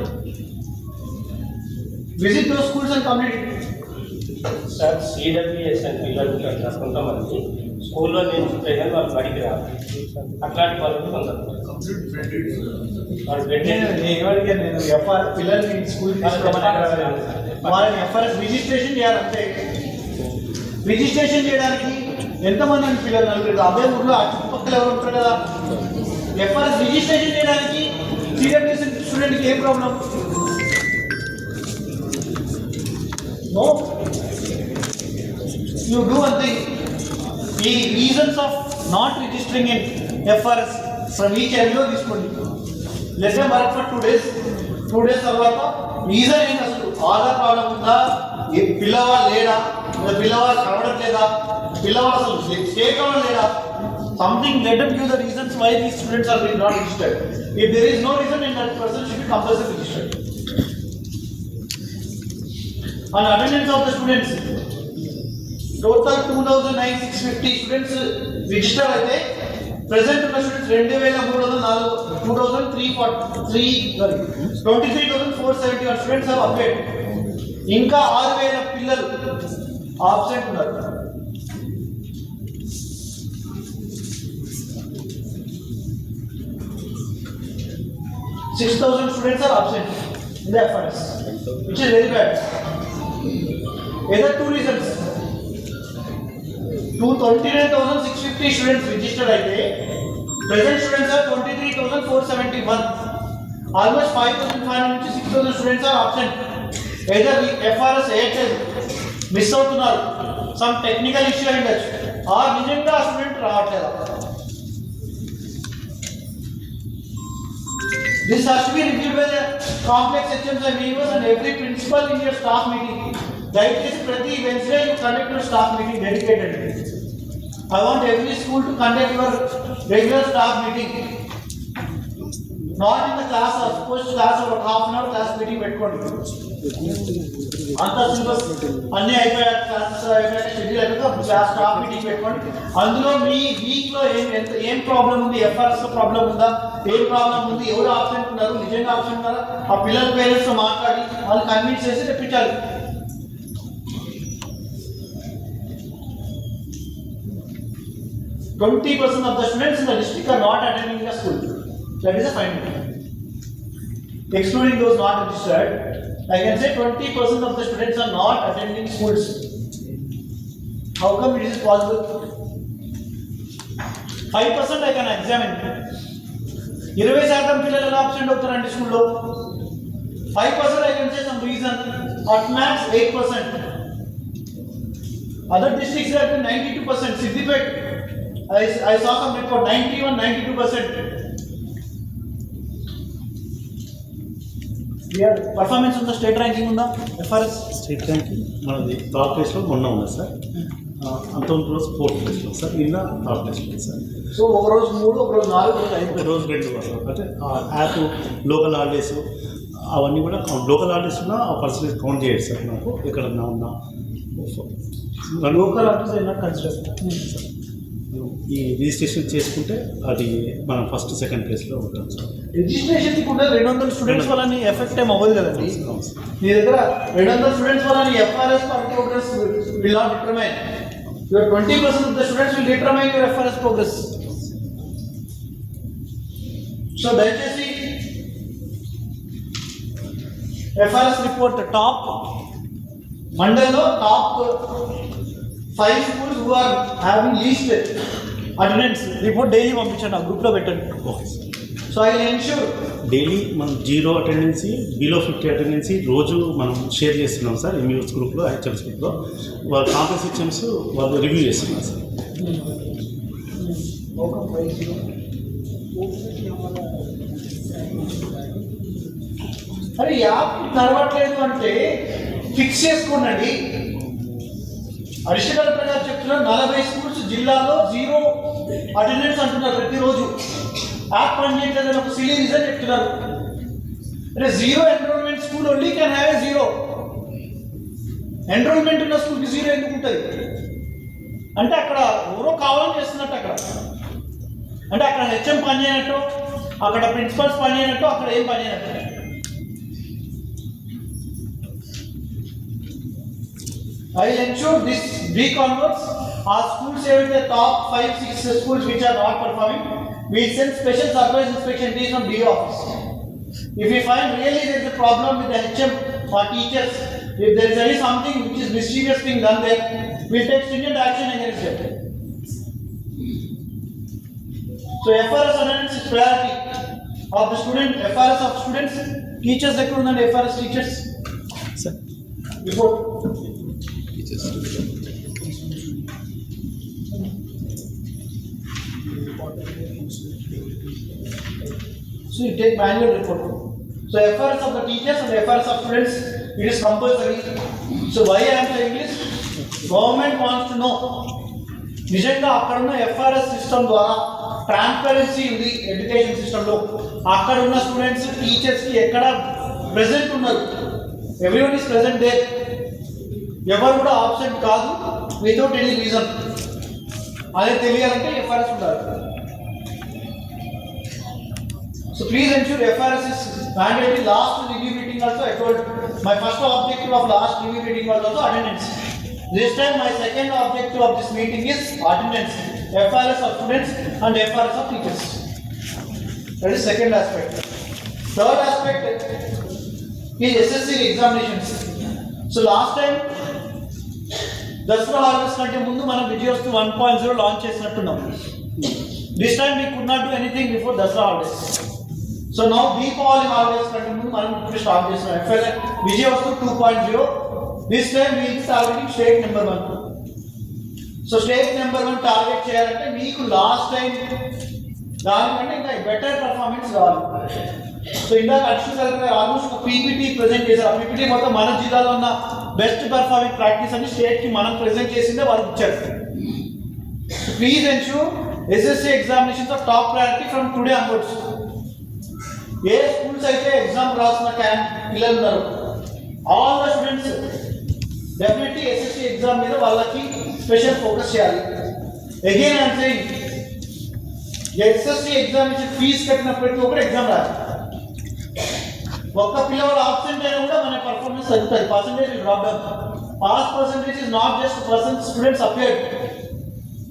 visit those schools and community. Sir CWS అని పిల్లలు కొంతమంది స్కూల్లో నేను ప్రజలు వాళ్ళు బడికి రాదు, అట్లాంటి వాళ్ళు కొందరు నేను ఎఫ్ఆర్ పిల్లల్ని స్కూల్ వాళ్ళని ఎఫ్ఆర్ఎస్ రిజిస్ట్రేషన్ చేయాలంటే రిజిస్ట్రేషన్ చేయడానికి ఎంతమంది అని పిల్లలు నలుగురు అదే ఊర్లో ఆ చుట్టుపక్కల ఎవరు ఉంటారు కదా. ఎఫ్ఆర్ఎస్ రిజిస్ట్రేషన్ చేయడానికి సిడబ్ల్యూఎస్ స్టూడెంట్కి ఏ problem? No, you do one thing. ఈ reasons of not registering in FRS from each ఏరియాలో తీసుకోండి. Let them work for 2 days. 2 days తర్వాత రీజన్ ఏంటి, అసలు ఆధార్ ప్రాబ్లం ఉందా, ఏ పిల్లవాడు లేడా, పిల్లవాడు కనబడట్లేదా, పిల్లవాడు అసలు స్టేట్ అవ్వడం లేదా, something let them give the reasons why these students are not registered. If there is no reason, then that person should be compulsory registered. And attendance of the students, total 2,950 students register అయితే present ఉన్న students 23,471 students have applied. ఇంకా 6,000 పిల్లలు absent ఉన్నారు. $6,000 students are absent in the FRS, which is very bad. Either 2 reasons. 29,650 students registered అయితే present students are 23,471. Almost 5,500 నుంచి 6,000 students are absent. Either FRS Airtel miss అవుతున్నారు, some technical issue అయ్యిండొచ్చు, ఆ నిజంగా ఆ student రావట్లేదు. This has to be reviewed by the complex HMs and VEOs and every principal in your staff meeting. దయచేసి ప్రతి Wednesday you conduct your staff meeting dedicatedly. I want every school to conduct your regular staff meeting. Not in the class, or post class or half an hour class meeting పెట్టుకోండి. అంత syllabus అన్నీ అయిపోయాక classes అయిపోయాక schedule అయిపోయాక staff meeting పెట్టుకోండి. అందులో మీ వీక్లో ఏం ప్రాబ్లం ఉంది, ఎఫ్ఆర్ఎస్లో ప్రాబ్లం ఉందా, ఏం ప్రాబ్లం ఉంది, ఎవరు ఆబ్సెంట్ ఉన్నారు, నిజంగా ఆబ్సెంట్ ఉన్నారా, ఆ పిల్లల పేరెంట్స్తో మాట్లాడి వాళ్ళు కన్విన్స్ చేసి తెప్పించాలి. %20 of the students in the district are not attending the school. That is a finding. Excluding those not registered, I can say 20% of the students are not attending schools. How come it is possible? 5% I can examine. 20% పిల్లలు ఎలా absent అవుతారండి స్కూల్లో? 5% I can say some reason. At max 8%. Other districts are 92%. Siddipet, I saw some report 91, 92%. Performance ఉందా, state ranking ఉందా FRS? State ranking మనది third ప్లేస్లో మొన్న ఉన్నది సార్, అంతకుముందు రోజు 4th ప్లేస్లో సార్, నిన్న థర్డ్ ప్లేస్లో సార్. సో ఒక రోజు 3, ఒక రోజు 4, ఒక రోజు 5, రోజు 2 అంటే యాప్ లోకల్ హాలిడేస్ అవన్నీ కూడా లోకల్ హాలిడేస్ ఉన్నా ఆ పర్సెంటేజ్ కౌంట్ చేయడు సార్. నాకు ఎక్కడన్నా ఉన్నా లోకల్ ఆఫీస్ అయినా కన్సిడర్ ఈ రిజిస్ట్రేషన్ చేసుకుంటే అది మనం ఫస్ట్ సెకండ్ ప్లేస్లో ఉంటాం సార్. రిజిస్ట్రేషన్ కూడా 200 స్టూడెంట్స్ వల్ల ఎఫెక్ట్ ఏం అవ్వదు కదండి. మీ దగ్గర 200 స్టూడెంట్స్ వల్ల FRS progress will not determine. Your 20% of the students will determine your FRS progress. So దయచేసి ఎఫ్ఆర్ఎస్ రిపోర్ట్ టాప్ మండల్లో top 5 schools who are having least attendance report daily పంపించండి, ఆ గ్రూప్లో పెట్టండి. Okay sir. So I will ensure daily మనం 0 attendancy, below 50 attendancy రోజు మనం share చేస్తున్నాం సార్. ఎంయూఎస్ గ్రూప్లో, హెచ్ఎంస్ గ్రూప్లో వాళ్ళ కాంప్లెక్స్ హెచ్ఎంస్ వాళ్ళు రివ్యూ చేస్తున్నారు సార్. అరే యాప్ నడవట్లేదు అంటే ఫిక్స్ చేసుకోండి. అడిషనల్ కలెక్టర్ గారు చెప్తున్నారు 40 స్కూల్స్ జిల్లాలో 0 అటెండెన్స్ అంటున్నారు ప్రతిరోజు. యాప్ పని చేయట్లేదని ఒక సిలీ రీజన్ చెప్తున్నారు. అంటే 0 enrolment school only can have a 0. Enrolment ఉన్న స్కూల్కి 0 ఎందుకు ఉంటుంది అంటే అక్కడ ఎవరో కావాలని చేస్తున్నట్టు అక్కడ. అంటే అక్కడ హెచ్ఎం పని చేయనట్టు, అక్కడ ప్రిన్సిపల్స్ పని చేయనట్టు, అక్కడ ఏం పని చేయనట్టు. I will ensure this week onwards our schools have the top 5-6 schools which are not performing. We will send special surprise inspection teams from DO office. If we find really there is a problem with the HM or teachers, if there is any something which is mischievous thing done there, we will take stringent action against them. So FRS attendance is priority of the student, FRS of students, teachers recruitment and FRS teachers. Sir. Report. So you take manual report. So FRS of the teachers and FRS of students, it is compulsory. So why I am saying this? Government wants to know. నిజంగా అక్కడ ఉన్న FRS system ద్వారా transparency ఉంది education సిస్టంలో. అక్కడ ఉన్న students టీచర్స్కి ఎక్కడ ప్రెసెంట్ ఉన్నారు, ఎవ్రీవన్ ఈస్ ప్రెసెంట్ దేర్, ఎవరు కూడా ఆబ్సెంట్ కాదు వితౌట్ ఎనీ రీజన్. అదే తెలియాలంటే FRS ఉండాలి. So please ensure FRS is mandatory. Last review meeting also I told my first objective of last review meeting was also attendance. This time my second objective of this meeting is attendance, FRS of students and FRS of teachers. That is second aspect. Third aspect is SSC examinations. So last time Dasara holidays కంటే ముందు మనం Vijayosthu 1.0 launch చేసినట్టున్నాం. This time we could not do anything before Dasara holidays. So now Deepavali holidays కంటే ముందు మనం ఇప్పుడు start చేస్తున్నాం Vijayosthu 2.0. This time we will be targeting state number 1. So state number 1 target చేయాలంటే మీకు లాస్ట్ టైం దానికంటే ఇంకా బెటర్ పర్ఫార్మెన్స్ కావాలి. సో ఇందాక అడిషనల్ కలెక్టర్ ఆల్మోస్ట్ ఒక పీపీటీ ప్రెజెంట్ చేశారు. ఆ పీపీటీ మొత్తం మన జిల్లాలో ఉన్న బెస్ట్ పర్ఫార్మింగ్ ప్రాక్టీస్ అని స్టేట్కి మనం ప్రెజెంట్ చేసిందే వాళ్ళు ఇచ్చారు. Please ensure SSC examinations of top priority from today onwards. ఏ స్కూల్స్ అయితే ఎగ్జామ్ రాసిన పిల్లలు ఉన్నారు all the students definitely SSC exam మీద వాళ్ళకి స్పెషల్ ఫోకస్ చేయాలి. Again I'm saying SSC examination fee కట్టిన ప్రతి ఒక్కరు ఎగ్జామ్ రాయాలి. ఒక్క పిల్లవాడు ఆబ్సెంట్ అయినా కూడా మన పర్ఫార్మెన్స్ తగ్గుతుంది, percentage drop down. Pass percentage is not just students applied.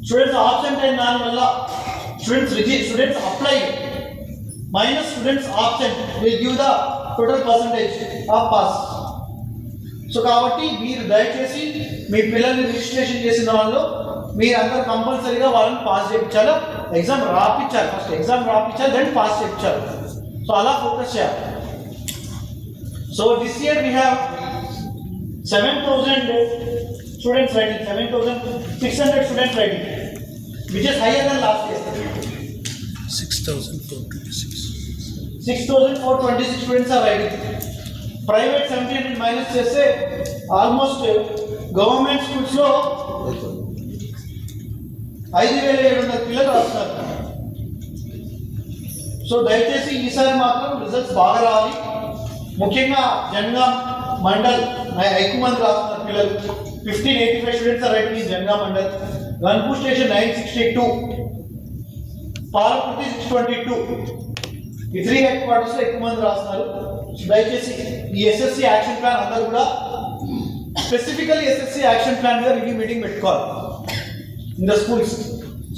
Students absent అయిన దానివల్ల students applied minus students absent will give the total percentage of pass. So కాబట్టి మీరు దయచేసి మీ పిల్లల్ని రిజిస్ట్రేషన్ చేసిన వాళ్ళు మీరు అందరూ కంపల్సరీగా వాళ్ళని పాస్ చేయించాలి, ఎగ్జామ్ రాపించాలి. ఫస్ట్ ఎగ్జామ్ రాపించాలి, దెన్ పాస్ చేయించాలి. సో అలా ఫోకస్ చేయాలి. So this year we have 7,000 students writing, 7,600 students writing, which is higher than last year. 6,426 students are writing. Private 1,700 minus చేస్తే ఆల్మోస్ట్ గవర్నమెంట్ స్కూల్స్లో 5,700 పిల్లలు రాస్తున్నారు. సో దయచేసి ఈసారి మాత్రం రిజల్ట్స్ బాగా రావాలి. ముఖ్యంగా జనగాం మండల్ ఎక్కువ మంది రాస్తున్నారు పిల్లలు. 1585 students are writing in Jangaon mandal. Ghanpur station 962, Palakurthi 622. ఈ 3 హెడ్ క్వార్టర్స్లో ఎక్కువ మంది రాస్తున్నారు. దయచేసి ఈ ఎస్ఎస్సి యాక్షన్ ప్లాన్ అందరూ కూడా స్పెసిఫికల్లీ ఎస్ఎస్సి యాక్షన్ ప్లాన్ మీద రివ్యూ మీటింగ్ పెట్టుకోవాలి in the schools.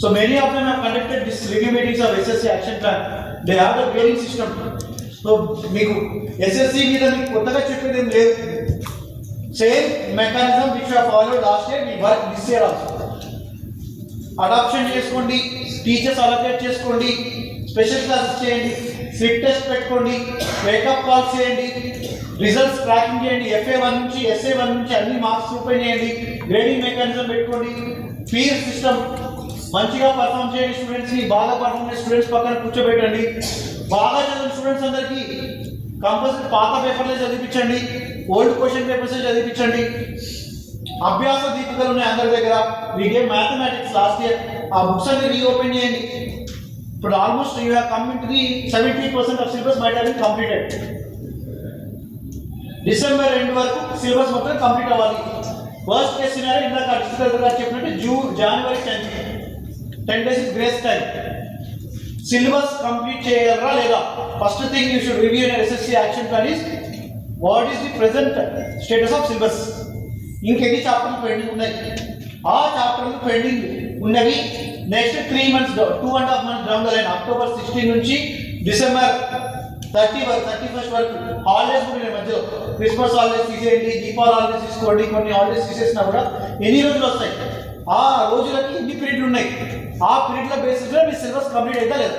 So many of them have conducted this review meetings of SSC action plan. They have the grading system. So మీకు SSC మీద మీకు కొత్తగా చెప్పేది ఏం లేదు. Same mechanism which you followed last year మీ work this year also. Adoption చేసుకోండి, teachers allocate చేసుకోండి, స్పెషల్ క్లాసెస్ చేయండి, స్లిప్ టెస్ట్ పెట్టుకోండి, వేకప్ కాల్స్ చేయండి, రిజల్ట్స్ ట్రాకింగ్ చేయండి. FA1 నుంచి SA1 నుంచి అన్ని మార్క్స్ ఓపెన్ చేయండి, గ్రేడింగ్ మెకానిజం పెట్టుకోండి, పీర్ సిస్టమ్ మంచిగా పర్ఫామ్ చేయండి. స్టూడెంట్స్ని బాగా పర్ఫామ్ చేసే స్టూడెంట్స్ పక్కన కూర్చోబెట్టండి. బాగా చదివిన స్టూడెంట్స్ అందరికీ కంపల్సరీ పాత పేపర్లే చదివించండి, ఓల్డ్ క్వశ్చన్ పేపర్స్ చదివించండి. అభ్యాస దీపికలు ఉన్నాయి అందరి దగ్గర. We game mathematics last year. ఆ బుక్స్ అన్ని రీఓపెన్ చేయండి. ఇప్పుడు almost you have come into the 70% of syllabus might have been completed. December end వరకు సిలబస్ మొత్తం కంప్లీట్ అవ్వాలి. ఫస్ట్ కేసు సినారియో ఇందాక అడిషనల్ గారు చెప్పినట్టు జనవరి 10 days is grace time. Syllabus complete చేయగలరా లేదా? First thing you should review in SSC action plan is what is the present status of syllabus. ఇంకెన్ని చాప్టర్లు పెండింగ్ ఉన్నాయి? ఆ చాప్టర్లు పెండింగ్ ఉన్నవి next 3 months 2.5 months down the line, October 16 నుంచి December 31st వరకు holidays కూడా మధ్యలో క్రిస్మస్ హాలిడేస్ తీసేయండి, Deepavali holidays తీసుకోండి, కొన్ని హాలిడేస్ తీసేసినా కూడా ఎన్ని రోజులు వస్తాయి? ఆ రోజులకి ఎన్ని పీరియడ్లు ఉన్నాయి? ఆ పీరియడ్ల బేసిస్లో మీ సిలబస్ కంప్లీట్ అవుతా లేదా?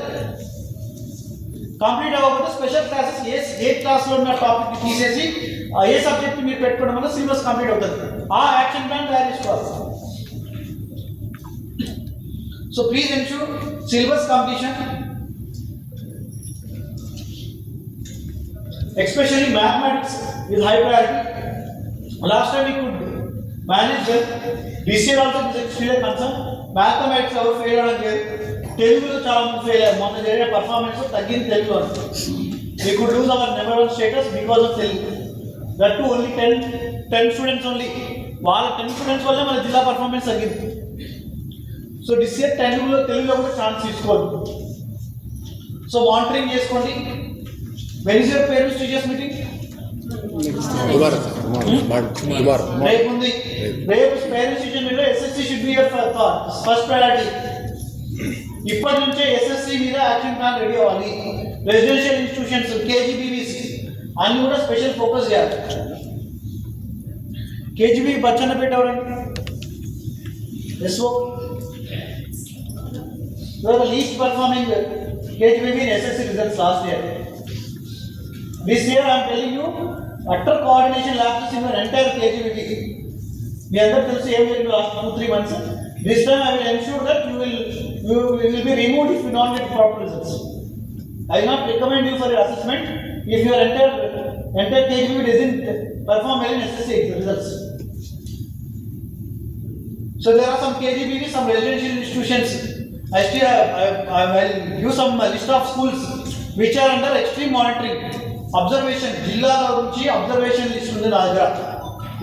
కంప్లీట్ అవ్వకపోతే స్పెషల్ క్లాసెస్ ఏ క్లాస్లో ఉన్న టాపిక్ తీసేసి ఏ సబ్జెక్ట్ మీరు పెట్టుకోవడం వల్ల సిలబస్ కంప్లీట్ అవుతుంది. ఆ యాక్షన్ ప్లాన్ తయారు చేసుకోవాలి. So please ensure syllabus completion, especially mathematics is high priority. Last time we could manage well. This year also this is still a concern. Mathematics our fail avadandi. Telugulo chaala mandi fail ayyaru. Monna జరిగిన performance తగ్గింది తెలుగు అని. We could lose our number one status because of Telugu. That too only 10 students only. వాళ్ళ 10 students వల్ల మన జిల్లా performance తగ్గింది. So this year తెలుగులో కూడా ఛాన్స్ తీసుకోండి. సో మానిటరింగ్ చేసుకోండి. When is your parents teachers meeting? tomorrow. రేపు ఉంది. రేపు parents teacher meeting SSC should be your first priority. ఇప్పటి నుంచే ఎస్ఎస్సి మీద యాక్షన్ ప్లాన్ రెడీ అవ్వాలి. రెసిడెన్షియల్ ఇన్స్టిట్యూషన్స్, కేజీబీవీస్ అన్ని కూడా స్పెషల్ ఫోకస్ చేయాలి. కేజీబీ బచ్చన్నపేట ఎవరండి? SO least performing KGBV in SSC results last year. This year I am telling you, utter coordination lapses in your entire KGBV. మీ అందరూ తెలుసు ఏం జరిగింది last 2-3 months. This time I will ensure that you will be removed if you don't get proper results. I will not recommend you for your assessment if your entire KGBV doesn't perform well in SSC results. So there are some KGBV, some residential institutions. I will give some list of schools which are under extreme monitoring. Observation జిల్లాలో నుంచి observation list ఉంది నా దగ్గర.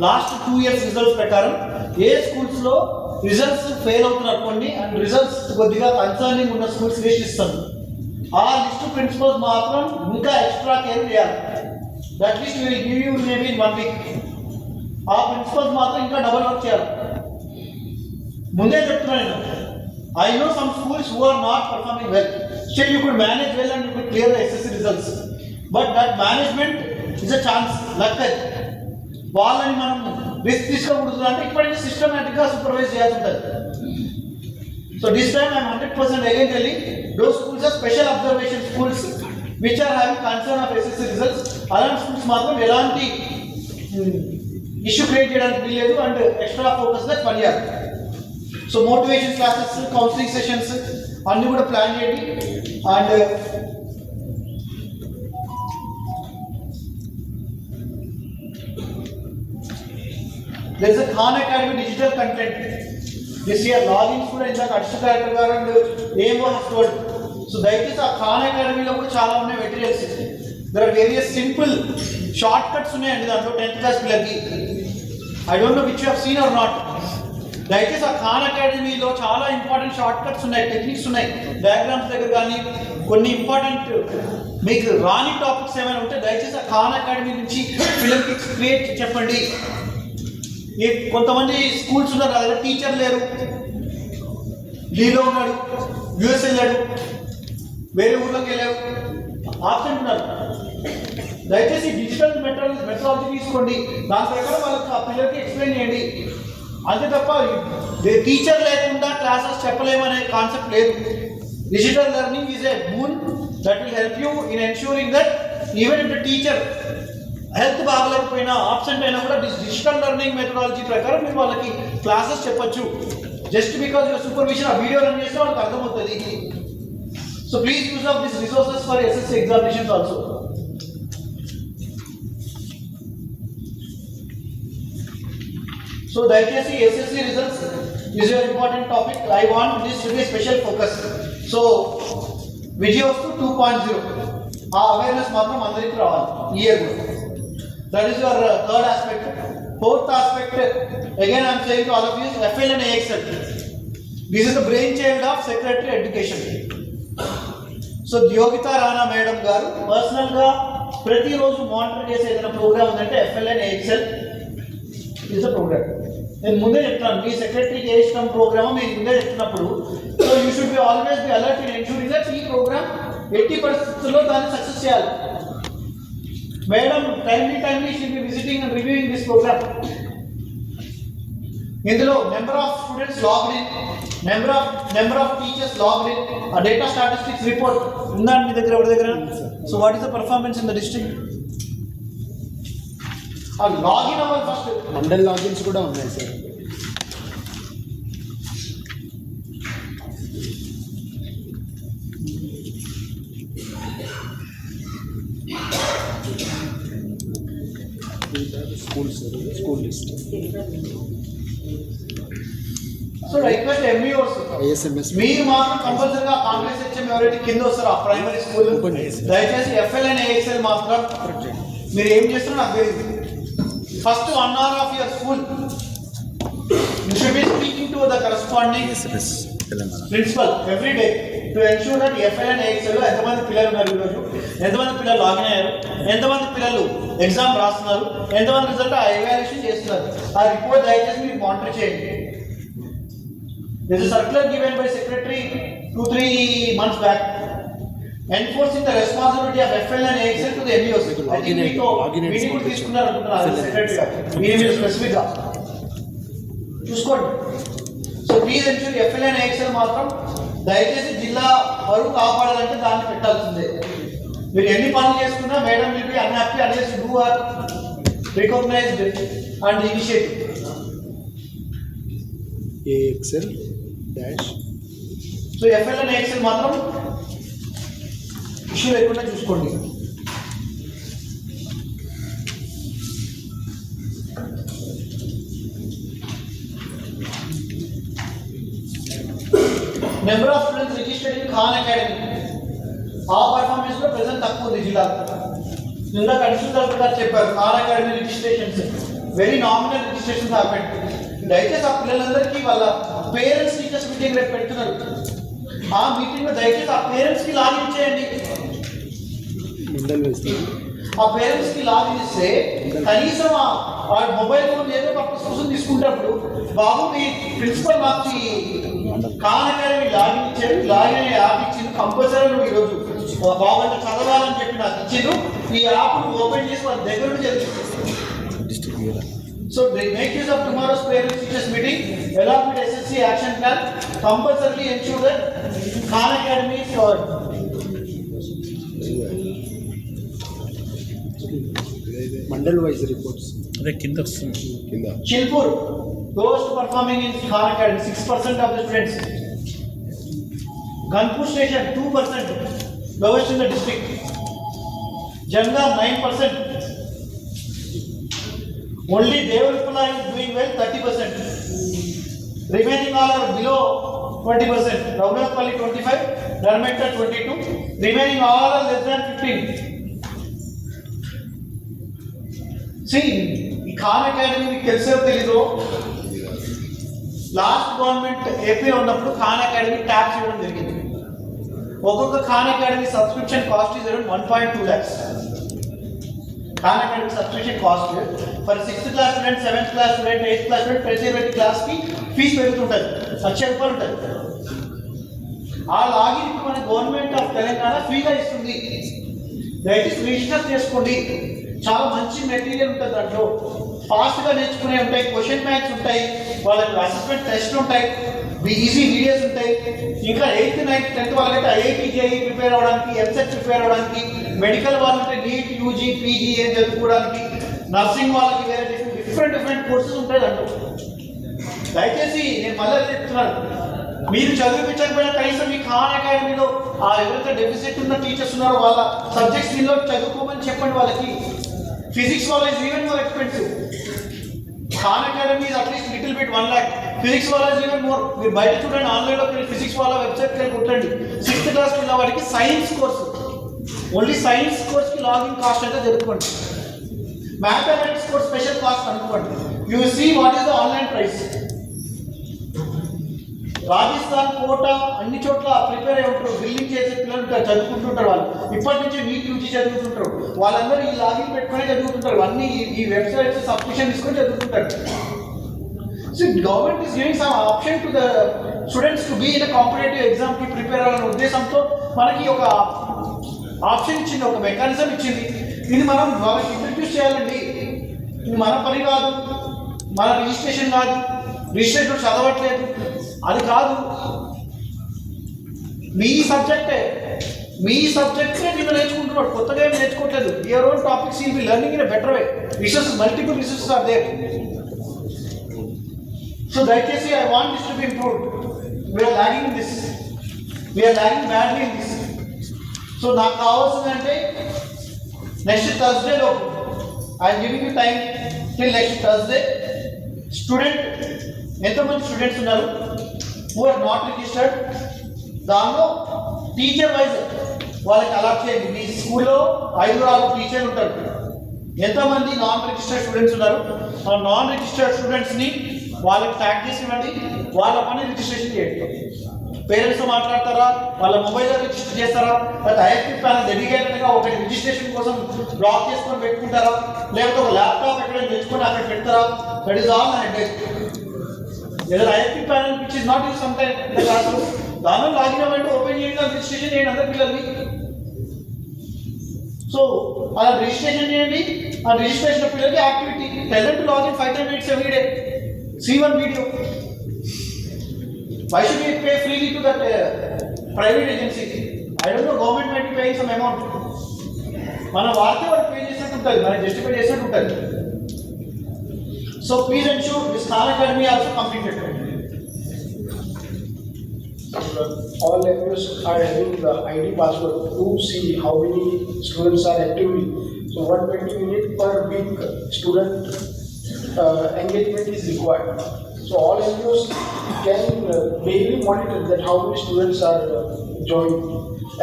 Last 2 years results ప్రకారం ఏ స్కూల్స్లో results fail అవుతున్నారు కొన్ని and results కొద్దిగా కన్సర్నింగ్ ఉన్న స్కూల్స్ లిస్ట్ ఇస్తాను. ఆ లిస్ట్ ప్రిన్సిపల్స్ మాత్రం ఇంకా ఎక్స్ట్రా కేర్ చేయాలి. That list will give you maybe in 1 week. ఆ ప్రిన్సిపల్స్ మాత్రం ఇంకా డబల్ వర్క్ చేయాలి. ముందే చెప్తున్నాను, I know some schools who are not performing well. Still you could manage well and you could clear the SSC results. But that management is a chance, luck అది. వాళ్ళని మనం risk తీసుకోకూడదు అంటే ఇప్పటికీ సిస్టమేటిక్గా సూపర్వైజ్ చేయాల్సి ఉంటుంది. So this time I'm 100% again telling those schools are special observation schools which are having concern of SSC results. అలాంటి స్కూల్స్ మాత్రం ఎలాంటి ఇష్యూ క్రియేట్ చేయడానికి వీల్లేదు అండ్ ఎక్స్ట్రా ఫోకస్గా పనిచేయాలి. So motivation classes, counselling sessions అన్నీ కూడా ప్లాన్ చేయండి. And there is a Khan Academy digital content this year. Logins కూడా ఇందాక అడిషనల్ డైరెక్టర్ గారు అండ్ ఏమో హస్టోల్డ్. సో దయచేసి ఆ ఖాన్ అకాడమీలో కూడా చాలా ఉన్నాయి materials. There are various simple shortcuts ఉన్నాయండి దాంట్లో 10th class పిల్లలకి. I don't know which you have seen or not. దయచేసి ఆ ఖాన్ అకాడమీలో చాలా ఇంపార్టెంట్ షార్ట్ కట్స్ ఉన్నాయి, టెక్నిక్స్ ఉన్నాయి. డయాగ్రామ్స్ దగ్గర కానీ కొన్ని ఇంపార్టెంట్ మీకు రాని టాపిక్స్ ఏమైనా ఉంటే దయచేసి ఆ ఖాన్ అకాడమీ నుంచి పిల్లలకి క్రియేట్ చెప్పండి. కొంతమంది స్కూల్స్ ఉన్నారు కదా, టీచర్ లేరు, ఢిల్లీలో ఉన్నాడు, యూఎస్ వెళ్ళాడు, వేరే ఊర్లోకి వెళ్ళాడు, ఆబ్సెంట్ ఉన్నారు. దయచేసి డిజిటల్ మెథడాలజీ తీసుకోండి. దాని ప్రకారం వాళ్ళకి ఆ పిల్లలకి ఎక్స్ప్లెయిన్ చేయండి. అంతే తప్ప టీచర్ లేకుండా క్లాసెస్ చెప్పలేమనే కాన్సెప్ట్ లేదు. Digital learning is a boon that will help you in ensuring that even if the teacher health బాగలేకపోయినా ఆబ్సెంట్ అయినా కూడా డిజిటల్ లెర్నింగ్ మెథడాలజీ ప్రకారం మీరు వాళ్ళకి క్లాసెస్ చెప్పొచ్చు. జస్ట్ బికాజ్ యువర్ సూపర్విజన్ ఆ వీడియో రన్ చేస్తే వాళ్ళకి అర్థమవుతుంది. So please use of this resources for SSC examinations also. So దయచేసి SSC results is your important topic. I want this to be a special focus. So విజయోస్తు 2.0 ఆ awareness మాత్రం అందరికి రావాలి ఈ ఇయర్ కూడా. That is your third aspect. Fourth aspect, again I am saying to all of you, FL and AXL. This is the brainchild of Secretary Education. So Yogita Rana Madam garu personal ga ప్రతిరోజు monitor చేసే ఏదైనా programme ఉందంటే FL and AXL is the program. నేను ముందే చెప్తాను మీ సెక్రటరీకి ఏ ఇష్టం programme మీకు ముందే చెప్తున్నప్పుడు so you should be always be alert in ensuring that ఈ ప్రోగ్రామ్ ఎట్టి పరిస్థితుల్లో దాన్ని సక్సెస్ చేయాలి. Madam timely should be visiting and reviewing this program. ఇందులో number of students logged in, number of teachers logged in, ఆ data statistics report ఉందండి మీ దగ్గర ఎవరి దగ్గర? So what is the performance in the district? ఆ login అవ్వాలి first. Mandal logins కూడా ఉన్నాయి sir. School list. So request MEOs ISMS మీరు మాత్రం కంపల్సరీగా కాంగ్రెస్ హెచ్ఎం ఎవరైతే కింద వస్తారో ఆ ప్రైమరీ స్కూల్ దయచేసి FL and AXL మాత్రం మీరు ఏం చేస్తారో నాకు తెలియదు. First 1 hour of your school you should be speaking to the corresponding principal every day to ensure that FL and AXL లో ఎంతమంది పిల్లలు ఉన్నారు ఈరోజు, ఎంతమంది పిల్లలు లాగిన్ అయ్యారు, ఎంతమంది పిల్లలు ఎగ్జామ్ రాస్తున్నారు, ఎంతమంది రిజల్ట్ ఎవాల్యుయేషన్ చేస్తున్నారు. ఆ రిపోర్ట్ దయచేసి మీరు మానిటర్ చేయండి. There is a circular given by Secretary 2-3 months back enforcing the responsibility of FL and AXL to the MEOs. I think meeting కూడా తీసుకున్నారు అనుకుంటున్నారు సెక్రటరీ గారు. మీరు స్పెసిఫిక్గా చూసుకోండి. So please ensure FL and AXL మాత్రం దయచేసి జిల్లా పరువు కాపాడాలంటే దాన్ని పెట్టాల్సిందే. మీరు ఎన్ని పనులు చేసుకున్నా మేడం విల్ బి అన్హ్యాపీ అనేసి do are recognised and initiative. AXL dash. So FL and AXL మాత్రం ఇష్యూ లేకుండా చూసుకోండి. Number of students registered in Khan Academy ఆ పర్ఫార్మెన్స్ లో ప్రెసెంట్ తక్కువ ఉంది జిల్లాలో. ఇందాక అడిషనల్ కలెక్టర్ గారు చెప్పారు Khan Academy registrations very nominal registrations happen. దయచేసి ఆ పిల్లలందరికీ వాళ్ళ పేరెంట్స్ టీచర్స్ మీటింగ్ రేపు పెడుతున్నారు. ఆ మీటింగ్ లో దయచేసి ఆ పేరెంట్స్ కి లాగిన్ చేయండి. మండల్ వేస్తే ఆ పేరెంట్స్ కి లాగిన్ ఇస్తే కనీసం ఆ మొబైల్ ఫోన్ ఏదో ఒక పుస్తకం తీసుకుంటప్పుడు బాబు మీ ప్రిన్సిపల్ నాకు ఖాన్ అకాడమీ లాగిన్ ఇచ్చారు, లాగిన్ అయ్యే యాప్ ఇచ్చింది, కంపల్సరీ నువ్వు ఈరోజు బాగుంటే చదవాలని చెప్పి నాకు ఇచ్చిండు. ఈ యాప్ ఓపెన్ చేసి వాళ్ళ దగ్గర నుంచి చదువుతుంది. So make use of tomorrow's parents teachers meeting along with SSC action plan. Compulsorily ensure that Khan Academy is covered. Mandal wise reports. అదే కింద వస్తుంది. Chilpur lowest performing in Khan Academy 6% of the students. Kanpur station 2% lowest in the district. Janga 9%. Only Devarapalli is doing well 30%. Remaining all are below 20%. Raghunathalli 25, Dharmetta 22. Remaining all are less than 15. See, Khan Academy మీకు తెలుసో తెలీదో last government AP ఉన్నప్పుడు Khan Academy tax ఇవ్వడం జరిగింది. ఒక్కొక్క Khan Academy subscription cost is around 1.2 lakhs. Khan Academy subscription cost for 6th class student, 7th class student, 8th class student ప్రతి క్లాస్కి fee పెరుగుతుంటుంది. 1,00,000 రూపాయలు ఉంటుంది. ఆ లాగిన్ ఇప్పుడు మన గవర్నమెంట్ ఆఫ్ తెలంగాణ ఫ్రీగా ఇస్తుంది. దయచేసి రిజిస్టర్ చేసుకోండి. చాలా మంచి మెటీరియల్ ఉంటుంది దాంట్లో. ఫాస్ట్గా నేర్చుకునే ఉంటాయి, క్వశ్చన్ బ్యాంక్స్ ఉంటాయి, వాళ్ళకి అసెస్మెంట్ టెస్ట్ ఉంటాయి, ఈజీ వీడియోస్ ఉంటాయి. ఇంకా 8th, 9th, 10th వాళ్ళకైతే ఐఐటి జేఈ ప్రిపేర్ అవ్వడానికి, ఎంసెట్ ప్రిపేర్ అవ్వడానికి, మెడికల్ వాళ్ళంటే నీట్, యూజీ, పీజీ ఏం చదువుకోవడానికి, నర్సింగ్ వాళ్ళకి వేరే డిఫరెంట్ కోర్సెస్ ఉంటాయి దాంట్లో. దయచేసి నేను మళ్ళీ చెప్తున్నాను, మీరు చదివించకపోయినా కనీసం మీ ఖాన్ అకాడమీలో ఆ ఎవరైతే డెఫిసిట్ ఉన్న టీచర్స్ ఉన్నారో వాళ్ళ సబ్జెక్ట్స్ దీనిలో చదువుకోమని చెప్పండి వాళ్ళకి. ఫిజిక్స్ వాళ్ళ is even more expensive. Khan Academy is at least little bit 1 lakh. Physics వాళ్ళ ఈవెన్ మోర్. మీరు బయట చూడండి, ఆన్లైన్లో ఫిజిక్స్ వాళ్ళ వెబ్సైట్కి వెళ్ళి కొట్టండి. 6th క్లాస్ పిల్లవాడికి సైన్స్ కోర్సు, ఓన్లీ సైన్స్ కోర్స్కి లాగిన్ కాస్ట్ అయితే జరుపుకోండి. మ్యాథమెటిక్స్ కోర్స్ స్పెషల్ కాస్ట్ అనుకోండి. You see what is the online price. Rajasthan, Kota అన్ని చోట్ల ప్రిపేర్ అయి ఉంటారు, బిల్డింగ్ చేసే పిల్లలు ఉంటారు, చదువుకుంటుంటారు. వాళ్ళు ఇప్పటి నుంచి నీట్ యూజీ చదువుతుంటారు. వాళ్ళందరూ ఈ లాగిన్ పెట్టుకునే చదువుతుంటారు. అన్ని ఈ వెబ్సైట్స్ సబ్స్క్రిప్షన్ తీసుకొని చదువుతుంటారు. So government is giving some option to the students to be in a competitive ఎగ్జామ్కి ప్రిపేర్ అవ్వాలనే ఉద్దేశంతో మనకి ఒక ఆప్షన్ ఇచ్చింది, ఒక మెకానిజం ఇచ్చింది. ఇది మనం వాళ్ళకి ఇంట్రడ్యూస్ చేయాలండి. ఇది మన పని కాదు, మన రిజిస్ట్రేషన్ కాదు, రిజిస్ట్రేషన్ చదవట్లేదు అది కాదు. మీ సబ్జెక్టే మీరు నేర్చుకుంటున్నాడు, కొత్తగా ఏం నేర్చుకోవట్లేదు. Your own topics will be learning in a better way. Resources, multiple resources are there. So దయచేసి I want this to be improved. We're lagging in this, we're lagging badly in this. So నాకు కావాల్సిందంటే next Thursday లోపు, I'm giving you time till next Thursday. Student ఎంతమంది students ఉన్నారు who are not registered, దానిలో teacher wise వాళ్ళకి allot చేయండి. మీ స్కూల్లో 5-6 టీచర్లు ఉంటారు. ఎంతమంది నాన్ రిజిస్టర్డ్ స్టూడెంట్స్ ఉన్నారు, ఆ నాన్ రిజిస్టర్డ్ స్టూడెంట్స్ని వాళ్ళకి ట్యాగ్ చేసి ఇవ్వండి. వాళ్ళ పని రిజిస్ట్రేషన్ చేయండి. పేరెంట్స్తో మాట్లాడతారా, వాళ్ళ మొబైల్లో రిజిస్టర్ చేస్తారా, లేకపోతే ఐఎఫ్పీ ప్యానల్ డెడికేటెడ్గా ఒకటి రిజిస్ట్రేషన్ కోసం బ్లాక్ చేసుకొని పెట్టుకుంటారా, లేకపోతే ఒక ల్యాప్టాప్ ఎక్కడ తెచ్చుకొని అక్కడ పెడతారా? That is all my advice. ఏదైనా IFP panel which is not use some time class room, దానిలో లాగిన్ అవ్వండి, ఓపెన్ చేయండి, రిజిస్ట్రేషన్ చేయండి అందరి పిల్లల్ని. సో అలా రిజిస్ట్రేషన్ చేయండి. ఆ రిజిస్ట్రేషన్ పిల్లలకి activity tell to login 5-10 minutes every day. See one video. Why should we pay freely to that private agency? I don't know, government might be paying some amount. మన వారితే వాళ్ళు pay చేసినట్టు ఉంటుంది, మనం justify చేసినట్టు ఉంటుంది. So please ensure this Khan Academy also completed. All MUs are having the ID password to see how many students are actively. So 120 minutes per week student engagement is required. So all MUs can daily monitor that how many students are joining,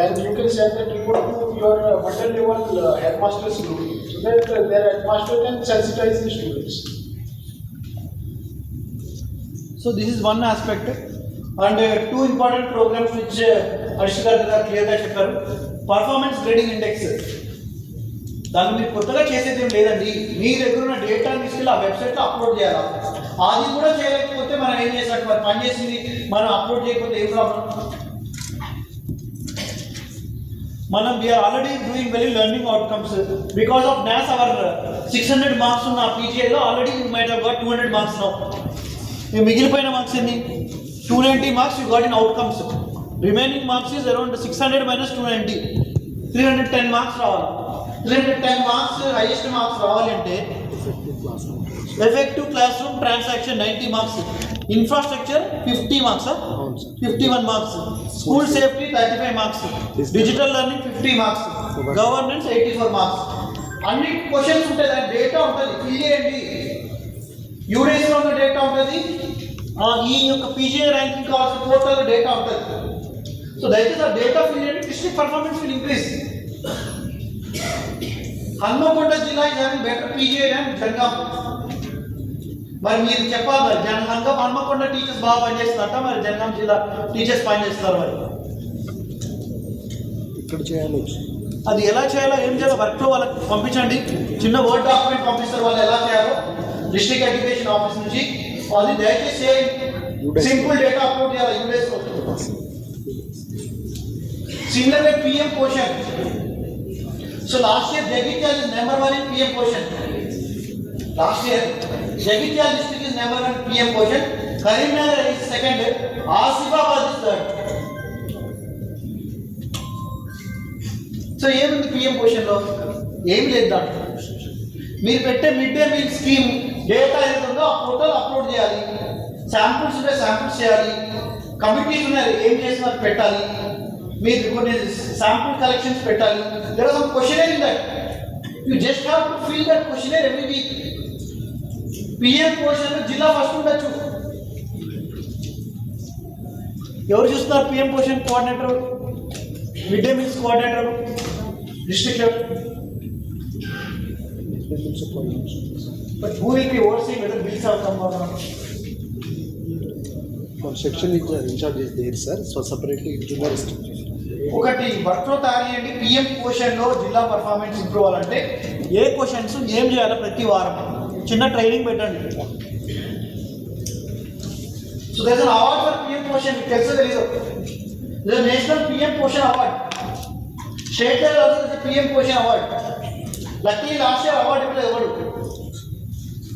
and you can send that report to your mandal level headmasters group, so that their headmaster can sensitize the students. So this is one aspect. And 2 important programs which Arshika garu clearly చెప్పారు. Performance grading index, దాన్ని మీరు కొత్తగా చేసేది ఏం లేదండి. మీ దగ్గర ఉన్న డేటాని తీసుకెళ్ళి ఆ వెబ్సైట్లో అప్లోడ్ చేయాలి. అది కూడా చేయలేకపోతే మనం ఏం చేసినట్టు, మరి పని చేసింది మనం అప్లోడ్ చేయకపోతే ఏం ప్రాబ్లం? మనం we're already doing very learning outcomes. Because of NAS our 600 marks ఉన్న పీజీఐలో already you might have got 200 marks now. మిగిలిపోయిన మార్క్స్ ఎన్ని? 290 marks you got in outcomes. Remaining marks is around 600 minus 290. 310 marks రావాలి. 310 marks highest marks రావాలంటే effective classroom transaction 90 marks, infrastructure 50 marks, 51 marks, school safety 35 marks, digital learning 50 marks, governance 84 marks. అన్ని questions ఉంటాయి, దాని data ఉంటుంది, fill చేయండి. యూడేస్లో ఉన్న data ఉంటుంది, ఈ యొక్క పీజీఐ ర్యాంకింగ్ కావాల్సిన పోర్టల్ డేటా ఉంటుంది. సో దయచేసి ఆ డేటా ఫిల్ చేయండి. District performance will increase. Hanamkonda jilla is having better PGI rank Jangaon. మరి మీరు చెప్పాలి, మరి జనగాం హన్మకొండ టీచర్స్ బాగా పనిచేస్తారట, మరి జనగాం జిల్లా టీచర్స్ పనిచేస్తారు. మరి ఇక్కడ చేయాలి, అది ఎలా చేయాలో ఏం చేయాలో వర్క్లో వాళ్ళకి పంపించండి. చిన్న వర్డ్ డాక్యుమెంట్ పంపిస్తారు, వాళ్ళు ఎలా చేయాలో డిస్ట్రిక్ట్ ఎడ్యుకేషన్ ఆఫీస్ నుంచి. అది దయచేసి సింపుల్ డేటా అప్లోడ్ చేయాలి యూడేస్లో. సిమిలర్గా PM Poshan. So last year Jagtial is number 1 in PM Poshan. Last year Jagtial district is number 1 PM Poshan. Karimnagar is second, Asifabad is third. So ఏముంది పిఎం పోషన్లో? ఏమి లేదు దాంట్లో. మీరు పెట్టే mid day meal scheme data ఏదో ఆ పోర్టల్ అప్లోడ్ చేయాలి. శాంపుల్స్ ఉంటే శాంపుల్స్ చేయాలి. కమిటీస్ ఉన్నాయి, ఏం చేసినారు పెట్టాలి. మీరు కొన్ని శాంపుల్ కలెక్షన్స్ పెట్టాలి. There are some questionnaire in that. You just have to fill that questionnaire every week. PM Poshan జిల్లా ఫస్ట్ ఉండొచ్చు. ఎవరు చూస్తున్నారు PM Poshan coordinator, mid day meals coordinator district level? But who will be overseeing whether bills have come or not? Section in charge is there sir, so separately జిల్లా ఒకటి work flow తయారు చేయండి. PM question లో జిల్లా performance improve అవ్వాలంటే ఏ questions ఏం చేయాలో ప్రతి వారం చిన్న ట్రైనింగ్ పెట్టండి. So there is an award for PM question, మీకు తెలుసో తెలీదు? There is national PM question award, state level also PM question award. Lucky last year award ఇవ్వలేదు ఎవరు,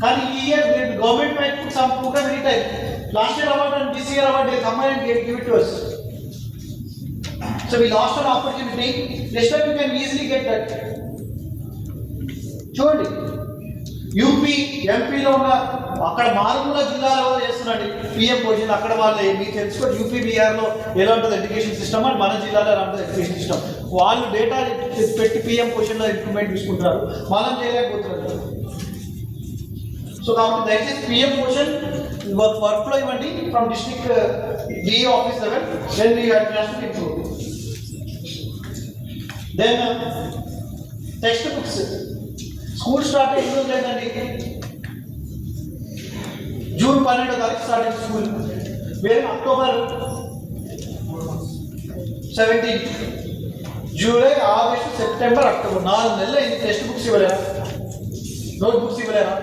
కానీ ఈ year government might put some programme any time. Last year award and this year award they combine and give it to us. So we lost an opportunity. Next time you can easily get that. చూడండి UP ఎంపీలో ఉన్న అక్కడ మారుమూల జిల్లాలో చేస్తున్నాండి PM question. అక్కడ వాళ్ళు మీకు తెలుసుకోండి UP బీహార్లో ఎలా ఉంటుంది ఎడ్యుకేషన్ సిస్టమ్ అని, మన జిల్లాలో ఎలా ఉంటుంది ఎడ్యుకేషన్ సిస్టమ్. వాళ్ళు డేటా పెట్టి పిఎం క్వశ్చన్లో ఇంప్రూవ్మెంట్ తీసుకుంటారు, మనం చేయలేకపోతున్నారు. సో కాబట్టి దయచేసి పిఎం క్వశ్చన్ వర్క్ ఫ్లో ఇవ్వండి from district DA office level, then we have to improve. Then textbooks school start ఎన్ని రోజులు లేదండి? జూన్ 12వ తారీఖు స్టార్ట్ అయింది స్కూల్. వేరే October 17, July, August, September, October 4 నెలలు అయింది. టెక్స్ట్ బుక్స్ ఇవ్వలేరా? నోట్ బుక్స్ ఇవ్వలేరా?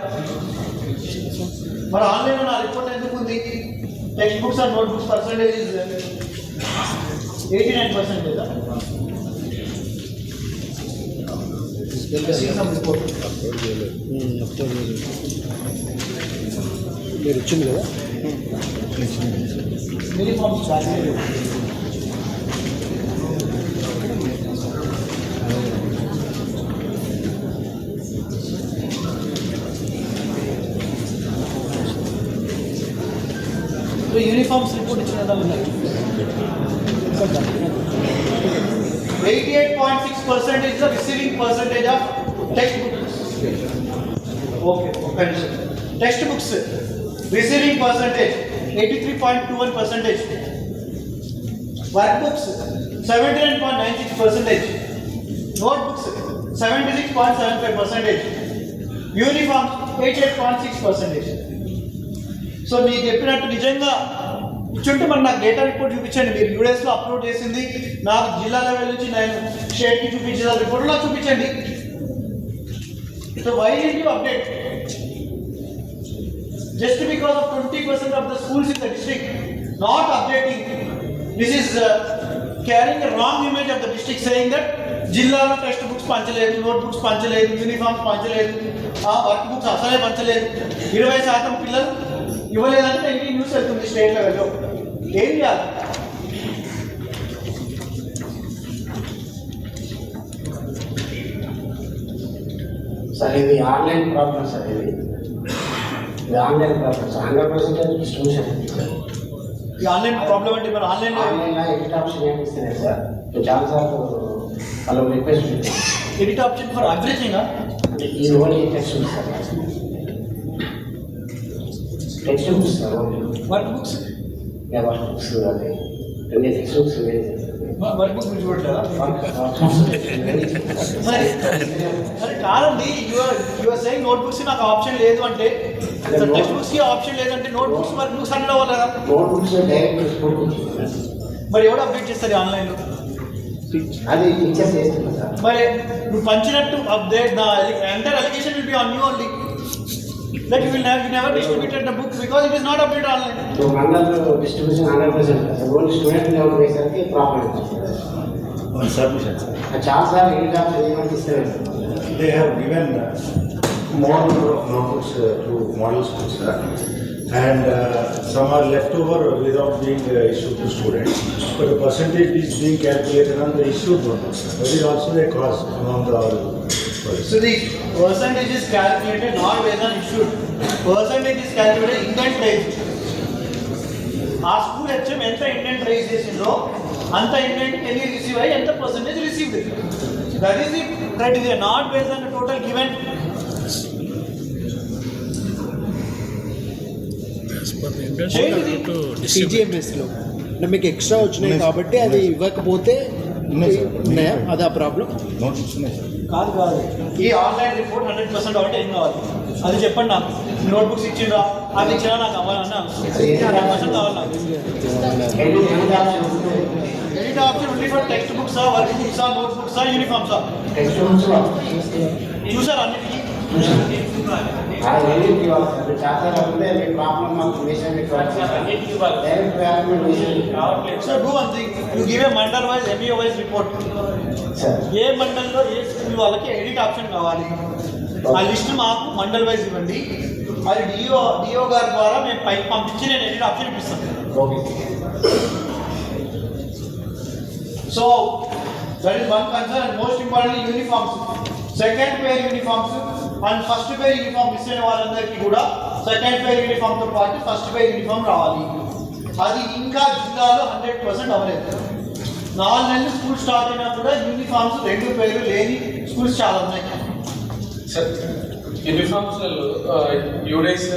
మరి ఆన్లైన్లో నా రిపోర్ట్ ఎందుకు ఉంది? Text books and note books percentage 89%. మీరు వచ్చింది కదా యూనిఫామ్స్ రిపోర్ట్ ఇచ్చిన ఉన్నాయి. 88.6% is the receiving percentage of textbooks. Okay, textbooks receiving percentage 83.21%. Workbooks 79.96%. Notebooks 76.75%. Uniforms 88.6%. So మీకు చెప్పినట్టు నిజంగా ఇచ్చుంటే మరి నాకు డేటా రిపోర్ట్ చూపించండి. మీరు యూడేస్లో అప్లోడ్ చేసింది నాకు జిల్లా లెవెల్ నుంచి నేను స్టేట్కి చూపించిన రిపోర్ట్ నాకు చూపించండి. So why don't you update? Just because of 20% of the schools in the district not updating, this is carrying a wrong image of the district, saying that జిల్లాలో టెక్స్ట్ బుక్స్ పంచలేదు, note books పంచలేదు, uniforms పంచలేదు, work books అసలే పంచలేదు, 20% పిల్లలు ఇవ్వలేదంటే ఇంటికి news వెళ్తుంది state లెవెల్లో. ఏం చేయాలి? సార్ ఇది ఆన్లైన్ ప్రాబ్లం సార్, ఇది ఆన్లైన్ ప్రాబ్లం సార్. 100% డిస్ట్రిబ్యూషన్ ఈ ఆన్లైన్ ప్రాబ్లం అంటే మరి ఆన్లైన్లో ఎడిట్ ఆప్షన్ ఏమి ఇస్తున్నాయి సార్? చాలాసార్లు వాళ్ళు request edit option for everything ఈ ఓన్లీ టెక్స్ట్ ఉంది sir. Text books sir, work books work books అది రెండు టెక్స్ట్ బుక్స్ వర్క్ బుక్స్ మీరు చూడలేదా? మరి కాదండి, యువర్ సెయింగ్ నోట్ బుక్స్ నాకు ఆప్షన్ లేదు అంటే, టెక్స్ట్ బుక్స్ కి ఆప్షన్ లేదంటే నోట్ బుక్స్ వర్క్ బుక్స్ అన్నీ అవ్వాలి కదా? నోట్ బుక్స్ డైరెక్ట్ మరి ఎవడు అప్డేట్ చేస్తారు ఆన్లైన్లో? అది టీచర్స్ చేస్తున్నారు సార్. మరి నువ్వు పంచినట్టు అప్డేట్ నా entire allegation will be on you only. That you will have never distributed the book because it is not updated online. So, mandal distribution 100%. So, only student level research problem. Submission. Chancellor, any time they have given more number of notebooks to model schools, and some are left over without being issued to students. But the percentage is being calculated on the issued notebooks. That is also a cause among the. So the percentage is calculated not based on issued. Percentage is calculated intent raised. ఆ school HM ఎంత intent rise చేసిందో అంత intent ఎన్ని receive అయ్యి ఎంత percentage received. That is the criteria, not based on the total given. CGMS లో అంటే మీకు ఎక్స్ట్రా వచ్చినాయి కాబట్టి అది ఇవ్వకపోతే ఉన్నాయా అది ఆ ప్రాబ్లం? కాదు ఈ ఆన్లైన్ రిపోర్ట్ 100% కాబట్టి ఏం కావాలి అది చెప్పండి నాకు. నోట్బుక్స్ ఇచ్చిండ్రా అది ఇచ్చినా నాకు అవ్వాలన్నా 100% కావాలి నాకు. Edit option only for text బుక్సా, వర్క్ బుక్సా, నోట్ బుక్సా, యూనిఫామ్సా? చూసారు అన్నిటికీ? So do one thing, you give a mandal wise, MEO wise report. ఏ మండల్లో ఏ స్కూల్ వాళ్ళకి ఎడిట్ ఆప్షన్ కావాలి ఆ లిస్ట్ మాకు మండల్ వైజ్ ఇవ్వండి. అది డిఓ గారి ద్వారా మేము పైకి పంపించి నేను ఎడిట్ ఆప్షన్ ఇప్పిస్తాను. So that is one concern. And most importantly uniforms, second pair uniforms and first pair uniform miss అయిన వాళ్ళందరికీ కూడా సెకండ్ పేర్ యూనిఫామ్తో పాటు ఫస్ట్ పేర్ యూనిఫామ్ రావాలి. అది ఇంకా జిల్లాలో 100% అవ్వలేదు. 4 నెలలు స్కూల్ స్టార్ట్ అయినా కూడా యూనిఫామ్స్ 2 పేర్లు లేని స్కూల్స్ చాలా ఉన్నాయి. సార్ యూనిఫామ్స్లలో యూడైస్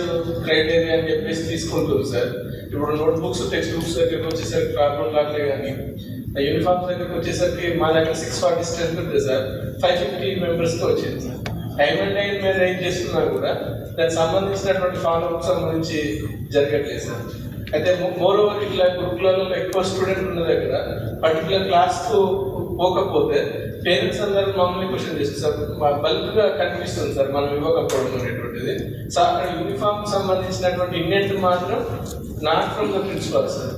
క్రైటీరియా అని చెప్పేసి తీసుకుంటారు సార్. ఇప్పుడు నోట్బుక్స్ టెక్స్ట్ బుక్స్ దగ్గరికి వచ్చేసరికి ప్రాబ్లం లాగలే కానీ యూనిఫామ్స్ దగ్గరికి వచ్చేసరికి మా దగ్గర 640 స్ట్రెంత్ ఉంటుంది సార్. 550 మెంబర్స్తో వచ్చింది సార్. టైం అండ్ టైం మీద ఏం చేస్తున్నా కూడా దానికి సంబంధించినటువంటి ఫాలోఅప్ సంబంధించి జరగట్లేదు సార్. అయితే మోర్ ఓవర్ ఇట్లా గ్రూప్లలో ఎక్కువ స్టూడెంట్ ఉన్న దగ్గర పర్టికులర్ క్లాస్కు పోకపోతే పేరెంట్స్ అందరూ మమ్మల్ని క్వశ్చన్ చేస్తారు సార్. బల్క్గా కనిపిస్తుంది సార్ మనం ఇవ్వకపోవడం అనేటువంటిది. సార్ అక్కడ యూనిఫామ్ సంబంధించినటువంటి ఇండెంట్ మాత్రం not from the principal sir.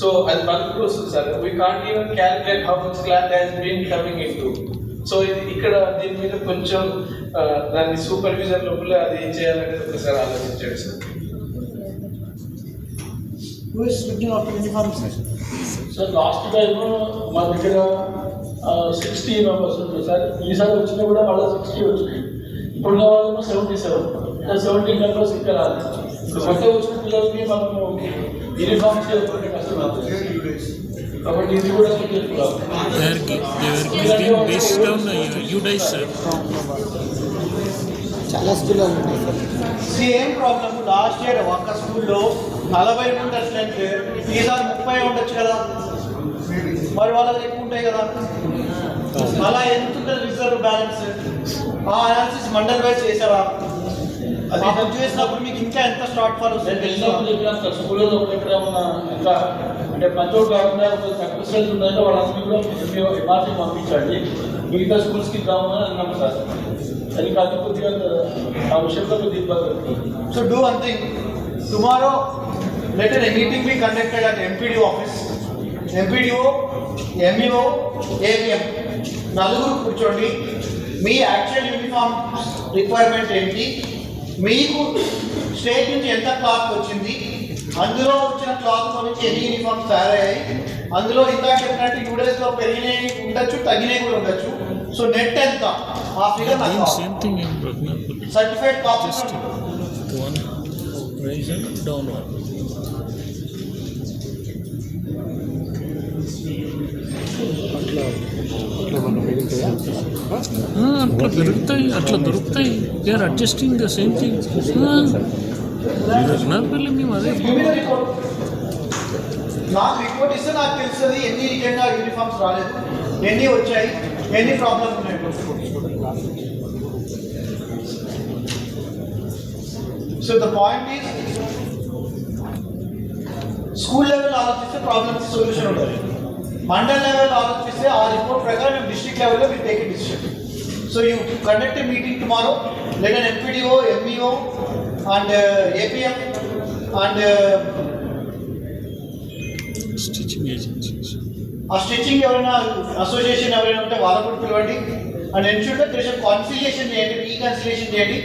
So అది బల్క్ వస్తుంది sir. We can't even calculate how much cloth has been coming in to. So ఇది ఇక్కడ దీని మీద కొంచెం దాన్ని సూపర్విజన్ లోపల అది ఏం చేయాలనేది ఒకసారి ఆలోచించాడు సార్. సార్ లాస్ట్ టైం మా దగ్గర 60 మెంబర్స్ ఉంటుంది సార్. ఈసారి వచ్చినా కూడా వాళ్ళ 60 వచ్చినాయి. ఇప్పుడు వాళ్ళేమో 77. 17 మెంబర్స్ ఇక్కడ రాలేదు. కొత్త వచ్చిన పిల్లలకి మనము యూనిఫామ్స్ కష్టం అవుతుంది కాబట్టి ఇది కూడా చాలా స్కూల్లో ఉన్నాయి sir. Same problem last year ఒక్క స్కూల్లో 40 మంది స్ట్రెంత్, ఈసారి 30 ఉండొచ్చు కదా. మరి వాళ్ళకి ఎక్కువ ఉంటాయి కదా. అలా ఎంత ఉంటుంది రిజర్వ్ బ్యాలెన్స్? ఆ అనాలిసిస్ మండల్ వైజ్ చేసారా? అది చేసినప్పుడు మీకు ఇంకా ఎంత స్టార్ట్ ఫార్ వెళ్ళినప్పుడు స్కూల్లో ఎక్కడ ఉన్న ఇంకా అంటే పంచోడు కాకుండా తక్కువ స్ట్రెంత్ ఉందంటే వాళ్ళందరినీ కూడా ఎంఆర్సీ పంపించండి, మిగతా స్కూల్స్కి ఇద్దామని అన్నాం సార్. అది కాదు కొద్దిగా ఆ విషయంలో కొద్దిగా ఇబ్బంది. So do one thing, tomorrow let a meeting be conducted at MPDO office. MPDO, MEO, AVM నలుగురు కూర్చోండి. మీ యాక్చువల్ యూనిఫామ్ రిక్వైర్మెంట్ ఏంటి, మీకు స్టేట్ నుంచి ఎంత క్లాత్ వచ్చింది, అందులో వచ్చిన క్లాత్లో నుంచి ఎన్ని యూనిఫామ్స్ తయారయ్యాయి, అందులో ఇందాక చెప్పినట్టు యూడేస్లో పెరిగినవి ఉండొచ్చు, తగ్గినవి కూడా ఉండొచ్చు. సో నెట్ ఎంత ఆ ఫిగర్ సర్టిఫైడ్ కాపీస్ అట్లా పెరుగుతాయి, అట్లా దొరుకుతాయి. They are adjusting the same thing. Raghunathapalli మేము అదే నాకు రిపోర్ట్ ఇస్తే నాకు తెలుస్తుంది ఎన్ని నిజంగా యూనిఫామ్స్ రాలేదు, ఎన్ని వచ్చాయి, ఎన్ని ప్రాబ్లమ్స్ ఉన్నాయి. So the point is school level ఆలోచిస్తే ప్రాబ్లమ్స్ సొల్యూషన్ ఉంటుంది. మండల్ లెవెల్ ఆలోచిస్తే ఆ రిపోర్ట్ ప్రకారం మేము డిస్ట్రిక్ట్ లెవెల్లో మీరు take a decision. So you conduct a meeting tomorrow, let an MPDO, MEO and APM and stitching agencies, ఆ స్టిచ్చింగ్ ఎవరైనా అసోసియేషన్ ఎవరైనా ఉంటే వాళ్ళకు కూడా పిలవండి. అండ్ ఎన్షూర్ దట్ దేర్ కాన్సిలియేషన్ చేయండి, రీకన్సిలియేషన్ చేయండి.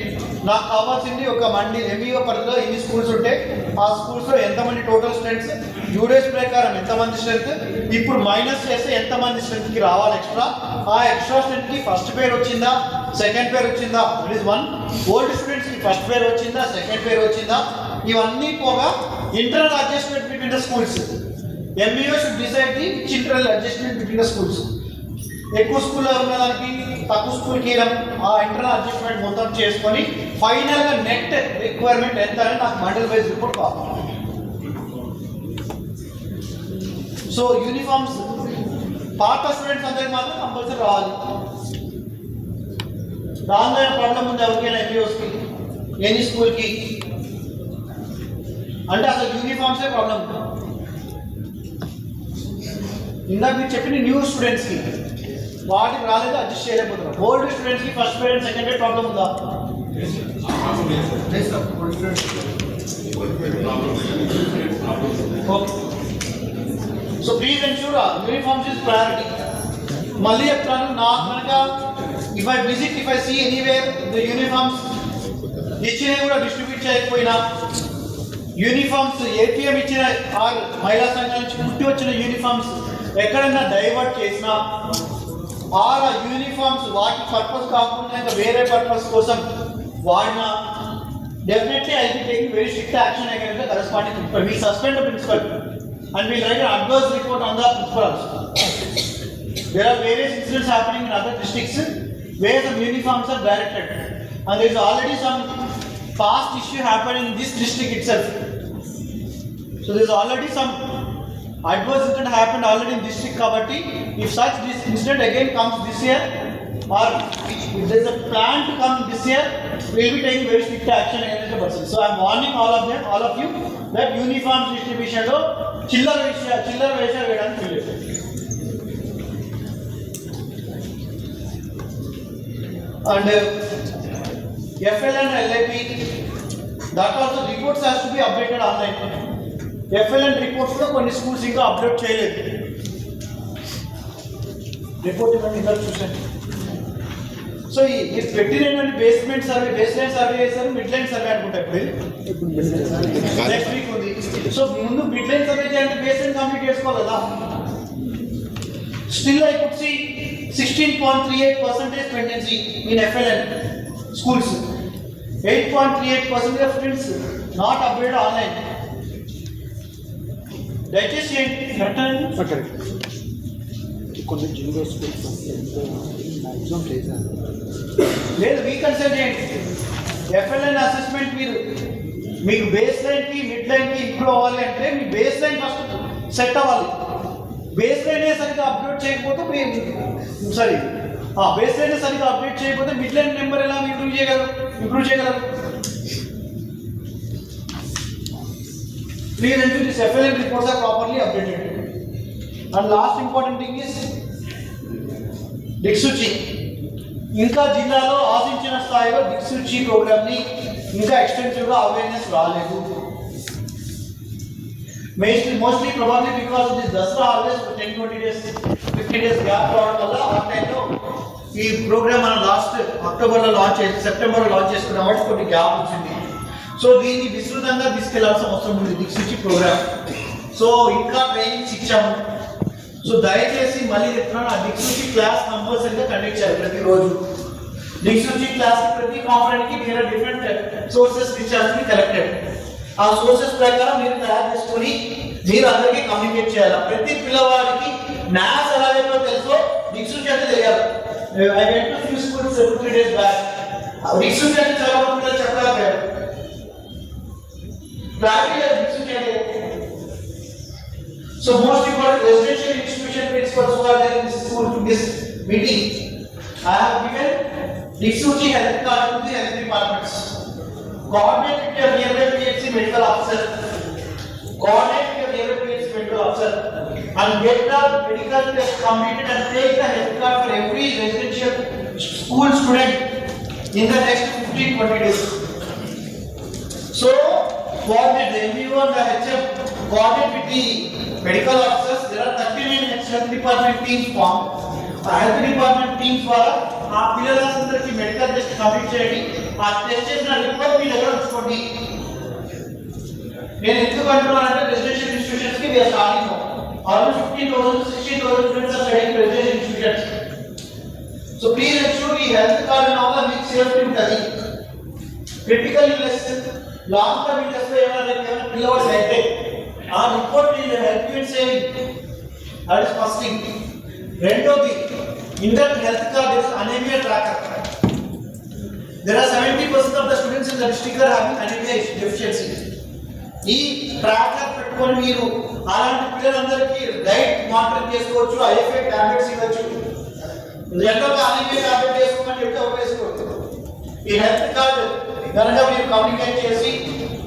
నాకు కావాల్సింది ఒక మండి MEO పరిధిలో ఎన్ని స్కూల్స్ ఉంటే ఆ స్కూల్స్లో ఎంతమంది టోటల్ స్ట్రెంత్స్, యూడేస్ ప్రకారం ఎంతమంది స్ట్రెంత్, ఇప్పుడు మైనస్ చేస్తే ఎంతమంది స్ట్రెంత్కి రావాలి ఎక్స్ట్రా, ఆ ఎక్స్ట్రా స్ట్రెంత్కి ఫస్ట్ పేర్ వచ్చిందా, సెకండ్ పేర్ వచ్చిందా, ఇట్ ఈస్ వన్. ఓల్డ్ స్టూడెంట్స్కి ఫస్ట్ పేర్ వచ్చిందా, సెకండ్ పేర్ వచ్చిందా, ఇవన్నీ పోగా internal adjustment between the schools. MEO should decide the internal adjustment between the schools. ఎక్కువ స్కూల్లో ఉన్నదానికి తక్కువ స్కూల్కి ఆ ఇంటర్నల్ అడ్జస్ట్మెంట్ మొత్తం చేసుకొని ఫైనల్గా నెట్ రిక్వైర్మెంట్ ఎంత అని నాకు మండల్ వైజ్ రిపోర్ట్ కావాలి. సో యూనిఫామ్స్ పాత స్టూడెంట్స్ అందరికి మాత్రం కంపల్సరీ రావాలి. దానిలో ప్రాబ్లం ఉంది ఎవరికైనా ఎంబీఓస్కి ఎనీ స్కూల్కి అంటే అసలు యూనిఫామ్సే ప్రాబ్లం. ఇందాక మీరు చెప్పిన న్యూ స్టూడెంట్స్కి వాటికి రాలేదు, అడ్జస్ట్ చేయలేకపోతున్నారు. ఓల్డ్ స్టూడెంట్స్కి first parent second parent problem ఉందా? Okay. So please ensure uniforms is priority. మళ్ళీ చెప్తాను, నాకు కనుక if I see anywhere the uniforms ఇచ్చినవి కూడా డిస్ట్రిబ్యూట్ చేయకపోయినా, యూనిఫామ్స్ ఏపీఎం ఇచ్చిన ఆర్ మహిళా సంఘం నుంచి పుట్టి వచ్చిన యూనిఫామ్స్ ఎక్కడైనా డైవర్ట్ చేసినా ఆర్ ఆ యూనిఫామ్స్ వాటి పర్పస్ కాకుండా ఇంకా వేరే పర్పస్ కోసం వాడినా definitely I will be taking very strict action against the corresponding principal. We suspend the principal and we will write an adverse report on the principal also. There are various incidents happening in other districts where some uniforms are directed and there is already some past issue happened in this district itself. So there is already some adverse incident happened already in district Kabatti. If such this incident again comes this year or if there is a plan to come this year, we will be taking very strict action against the person. So I am warning all of you that uniform distribution lo chillar vesha vedanu village. And FL and LAP, that also reports has to be updated online. FL and reports lo konni schools inga upload cheyaledu. Report ivanni indar chusanu. So ఈ పెట్టినటువంటి basement survey baseline survey చేశారు, midline survey అనుకుంటా ఇప్పుడు next week ఉంది. So ముందు midline survey చేయాలంటే baseline complete చేసుకోవాలి కదా. Still I could see 16.38% pendency in FLN schools. 8.38% of students not upgraded online. దయచేసి కరెక్ట్. కొన్ని జూనియర్ స్కూల్స్ మ్యాక్సిమం చేశాను లేదు. రీకన్సిడర్ చేయండి. FLN అసెస్మెంట్ మీకు బేస్ లైన్కి మిడ్ లైన్కి ఇంప్రూవ్ అవ్వాలి అంటే మీ బేస్ లైన్ ఫస్ట్ సెట్ అవ్వాలి. బేస్ లైన్ సరిగ్గా అప్డేట్ చేయకపోతే బేస్ లైన్ సరిగ్గా అప్డేట్ చేయకపోతే మిడ్ లైన్ నెంబర్ ఎలా ఇంప్రూవ్ చేయగలరు. Please ensure this FLN reports are properly updated. And last important thing is దిక్సూచి. ఇంకా జిల్లాలో ఆశించిన స్థాయిలో దిక్సూచి ప్రోగ్రామ్ని ఇంకా ఎక్స్టెన్సివ్గా అవేర్నెస్ రాలేదు. Mostly probably because this Dasara holidays 10-20 days 50 days gap రావడం వల్ల ఆన్లైన్లో ఈ ప్రోగ్రామ్ మనం లాస్ట్ అక్టోబర్లో సెప్టెంబర్లో లాంచ్ చేసుకున్నాం కాబట్టి కొన్ని గ్యాప్ వచ్చింది. సో దీన్ని విస్తృతంగా తీసుకెళ్లాల్సిన అవసరం ఉంది దిక్సూచి ప్రోగ్రామ్. సో ఇంకా ట్రైనింగ్స్ ఇచ్చాము. సో దయచేసి మళ్ళీ చెప్తున్నాను, ఆ దిక్సూచి క్లాస్ కంపల్సరీగా కండక్ట్ చేయాలి ప్రతిరోజు. దిక్సూచి క్లాస్ ప్రతి కాంపోనెంట్కి మీరు డిఫరెంట్ సోర్సెస్ రీఛార్జ్ కలెక్టెడ్. ఆ సోర్సెస్ ప్రకారం మీరు తయారు చేసుకొని మీరు అందరికీ కమ్యూనికేట్ చేయాలి. ప్రతి పిల్లవాడికి మ్యాథ్స్ ఎలా చెప్పో తెలుసో దిక్సూచి అంటే తెలియాలి. I went to few schools 2-3 days back. Diksuchi అంటే చాలా మంది పిల్లలు చెప్పలేకపోయారు. ప్రాక్టికల్ దిక్సూచి అంటే so most important residential institution principals who are there in this school to this meeting, I have given Diksuchi health card to the health departments. Coordinate with your nearby PHC medical officer. And get the medical test completed and take the health card for every residential school student in the next 15-20 days. So for the MBO and the HM, coordinate with the medical officers. There are 39 health department teams formed. Health department teams ద్వారా ఆ పిల్లలందరికీ medical test complete చేయండి. ఆ test చేసిన report మీ దగ్గర ఉంచుకోండి. నేను ఎందుకు అంటున్నానంటే రెసిడెన్షియల్ ఇన్స్టిట్యూషన్స్ కి we are starting almost 15,000 to 16,000 students are studying residential institutions. So please ensure ఈ హెల్త్ కార్డ్ అండ్ ఆల్ మీకు సేఫ్టీ ఉంటుంది. Critical illness long term illness లో ఏమైనా పిల్లవాడు అయితే ఆ report will help you in saving. That is first thing. రెండోది inter health card is anemia tracker. There are 70% of the students in the district are having anemia deficiency. ఈ tracker పెట్టుకొని మీరు అలాంటి పిల్లలందరికీ డైట్ మానిటరింగ్ చేసుకోవచ్చు, IFA tablets ఇవ్వచ్చు. జనరల్గా అనేక టాబ్లెట్ వేసుకోమని చెప్తే ఒక వేసుకోవచ్చు. ఈ హెల్త్ కార్డు కనుక మీరు కమ్యూనికేట్ చేసి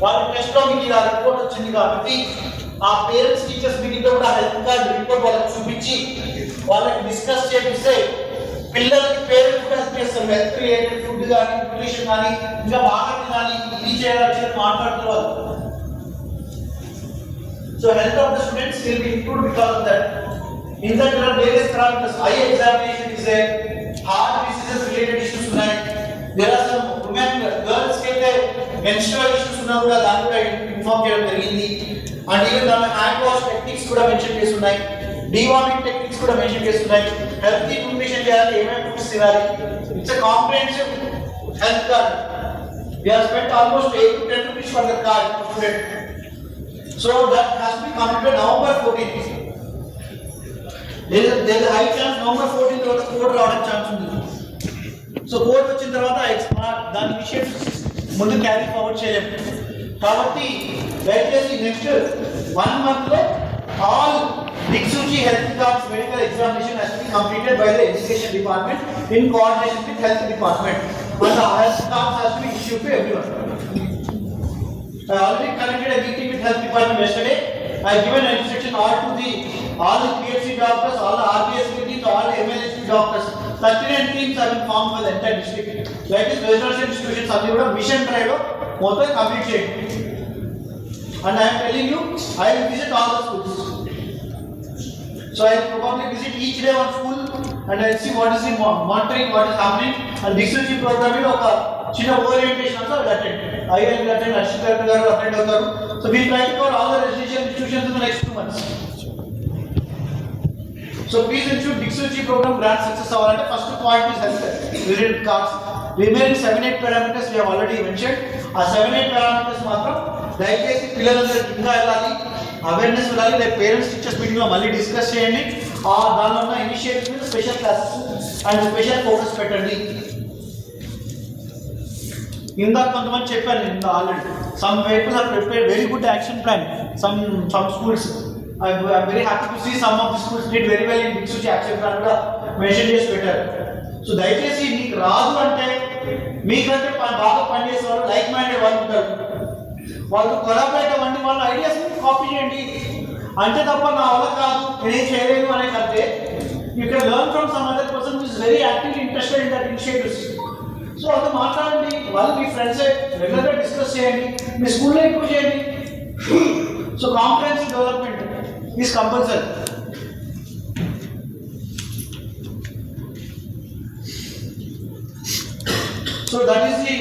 వాళ్ళ టెస్ట్లో మీకు ఇలా రిపోర్ట్ వచ్చింది కాబట్టి ఆ పేరెంట్స్ టీచర్స్ మీటింగ్లో కూడా హెల్త్ కార్డు రిపోర్ట్ వాళ్ళకి చూపించి వాళ్ళకి డిస్కస్ చేపిస్తే పిల్లలకి పేరెంట్స్ కూడా హెల్ప్ చేస్తారు. హెల్త్ రిలేటెడ్ ఫుడ్ కానీ న్యూట్రిషన్ కానీ ఇంకా బాగా తినాలి ఇది చేయాలి మాట్లాడుతున్నారు. So health of the students will be improved because of that. In that there are various parameters. Eye examination is there, heart diseases related issues ఉన్నాయి. There are some women, girls కి అయితే menstrual issues ఉన్నా కూడా దాన్ని కూడా inform చేయడం జరిగింది. And even దాని హ్యాండ్ వాష్ టెక్నిక్స్ కూడా మెన్షన్ చేసి ఉన్నాయి, డివార్మింగ్ టెక్నిక్స్ కూడా మెన్షన్ చేసి ఉన్నాయి. హెల్తీ న్యూట్రిషన్ చేయాలి, ఏమేమి ఫుడ్స్ తినాలి. It's a comprehensive health card. We have spent almost 8 to 10 rupees for the card for student. So that has to be completed November 14th. There is a high chance November 14th తర్వాత code రావడం chance ఉంది. So code వచ్చిన తర్వాత దాని initiate ముందు carry forward చేయలేము. కాబట్టి దయచేసి నెక్స్ట్ 1 month లో all Diksuchi health cards medical examination has to be completed by the education department in coordination with health department. And the health cards has to be issued to everyone. I already connected a meeting with health department yesterday. I given an instruction all the PHC doctors, all the RBS meetings, all the MLHP doctors. 39 teams have been formed for the entire district. That is residential institutions are the mission drive మొత్తం complete చేయండి. And I am telling you, I will visit all the schools. So I will probably visit each day one school and I will see what is the monitoring, what is happening. And Dixuchi program లో ఒక చిన్న orientation also I will attend. I will attend, Ashita garu attend అవుతారు. So we will try to cover all the residential institutions in the next 2 months. So please ensure Dixuchi program grand success avalante. First point is health visit cards. Remaining 7-8 parameters we have already mentioned. ఆ 7-8 parameters మాత్రం దయచేసి పిల్లలందరికీ ఇంకా వెళ్ళాలి, awareness వెళ్ళాలి. రేపు parents teachers మీటింగ్లో మళ్ళీ డిస్కస్ చేయండి. దానిలో ఉన్న ఇనిషియేటివ్ మీద special classes and special focus పెట్టండి. ఇందాక కొంతమంది చెప్పాను నేను already. Some people have prepared very good action plan. Some schools I'm very happy to see some of the schools did very well in Dixuchi action plan కూడా mention చేసి పెట్టారు. So దయచేసి మీకు రాదు అంటే మీకంటే బాగా పనిచేసేవాళ్ళు లైక్ మైండెడ్ వాళ్ళు ఉంటారు, వాళ్ళు కొలాబరేట్ అవ్వండి, వాళ్ళ ఐడియాస్ కాపీ చేయండి. అంతే తప్ప నా వల్ల కాదు నేనేం చేయలేను అనే కంటే you can learn from some other person who is very actively interested in that initiatives. So అది మాట్లాడండి, వాళ్ళు మీ ఫ్రెండ్సే రెగ్యులర్గా డిస్కస్ చేయండి, మీ స్కూల్లో ఎక్కువ చేయండి. So comprehensive development is compulsory. So that is the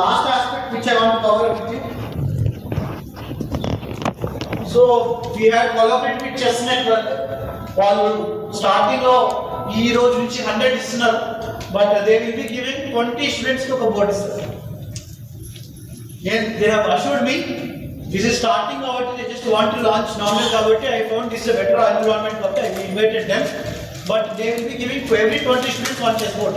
last aspect which I want to cover with you. So we had collaborated with Chess Network. వాళ్ళు స్టార్టింగ్ లో ఈ రోజు నుంచి 100 ఇస్తున్నారు, but they will be giving 20 students కి ఒక board ఇస్తారు. They have assured me this is starting out, they just want to launch normal kabatti. I found this is a better environment kabatti I invited them, but they will be giving to every 20 students one chessboard.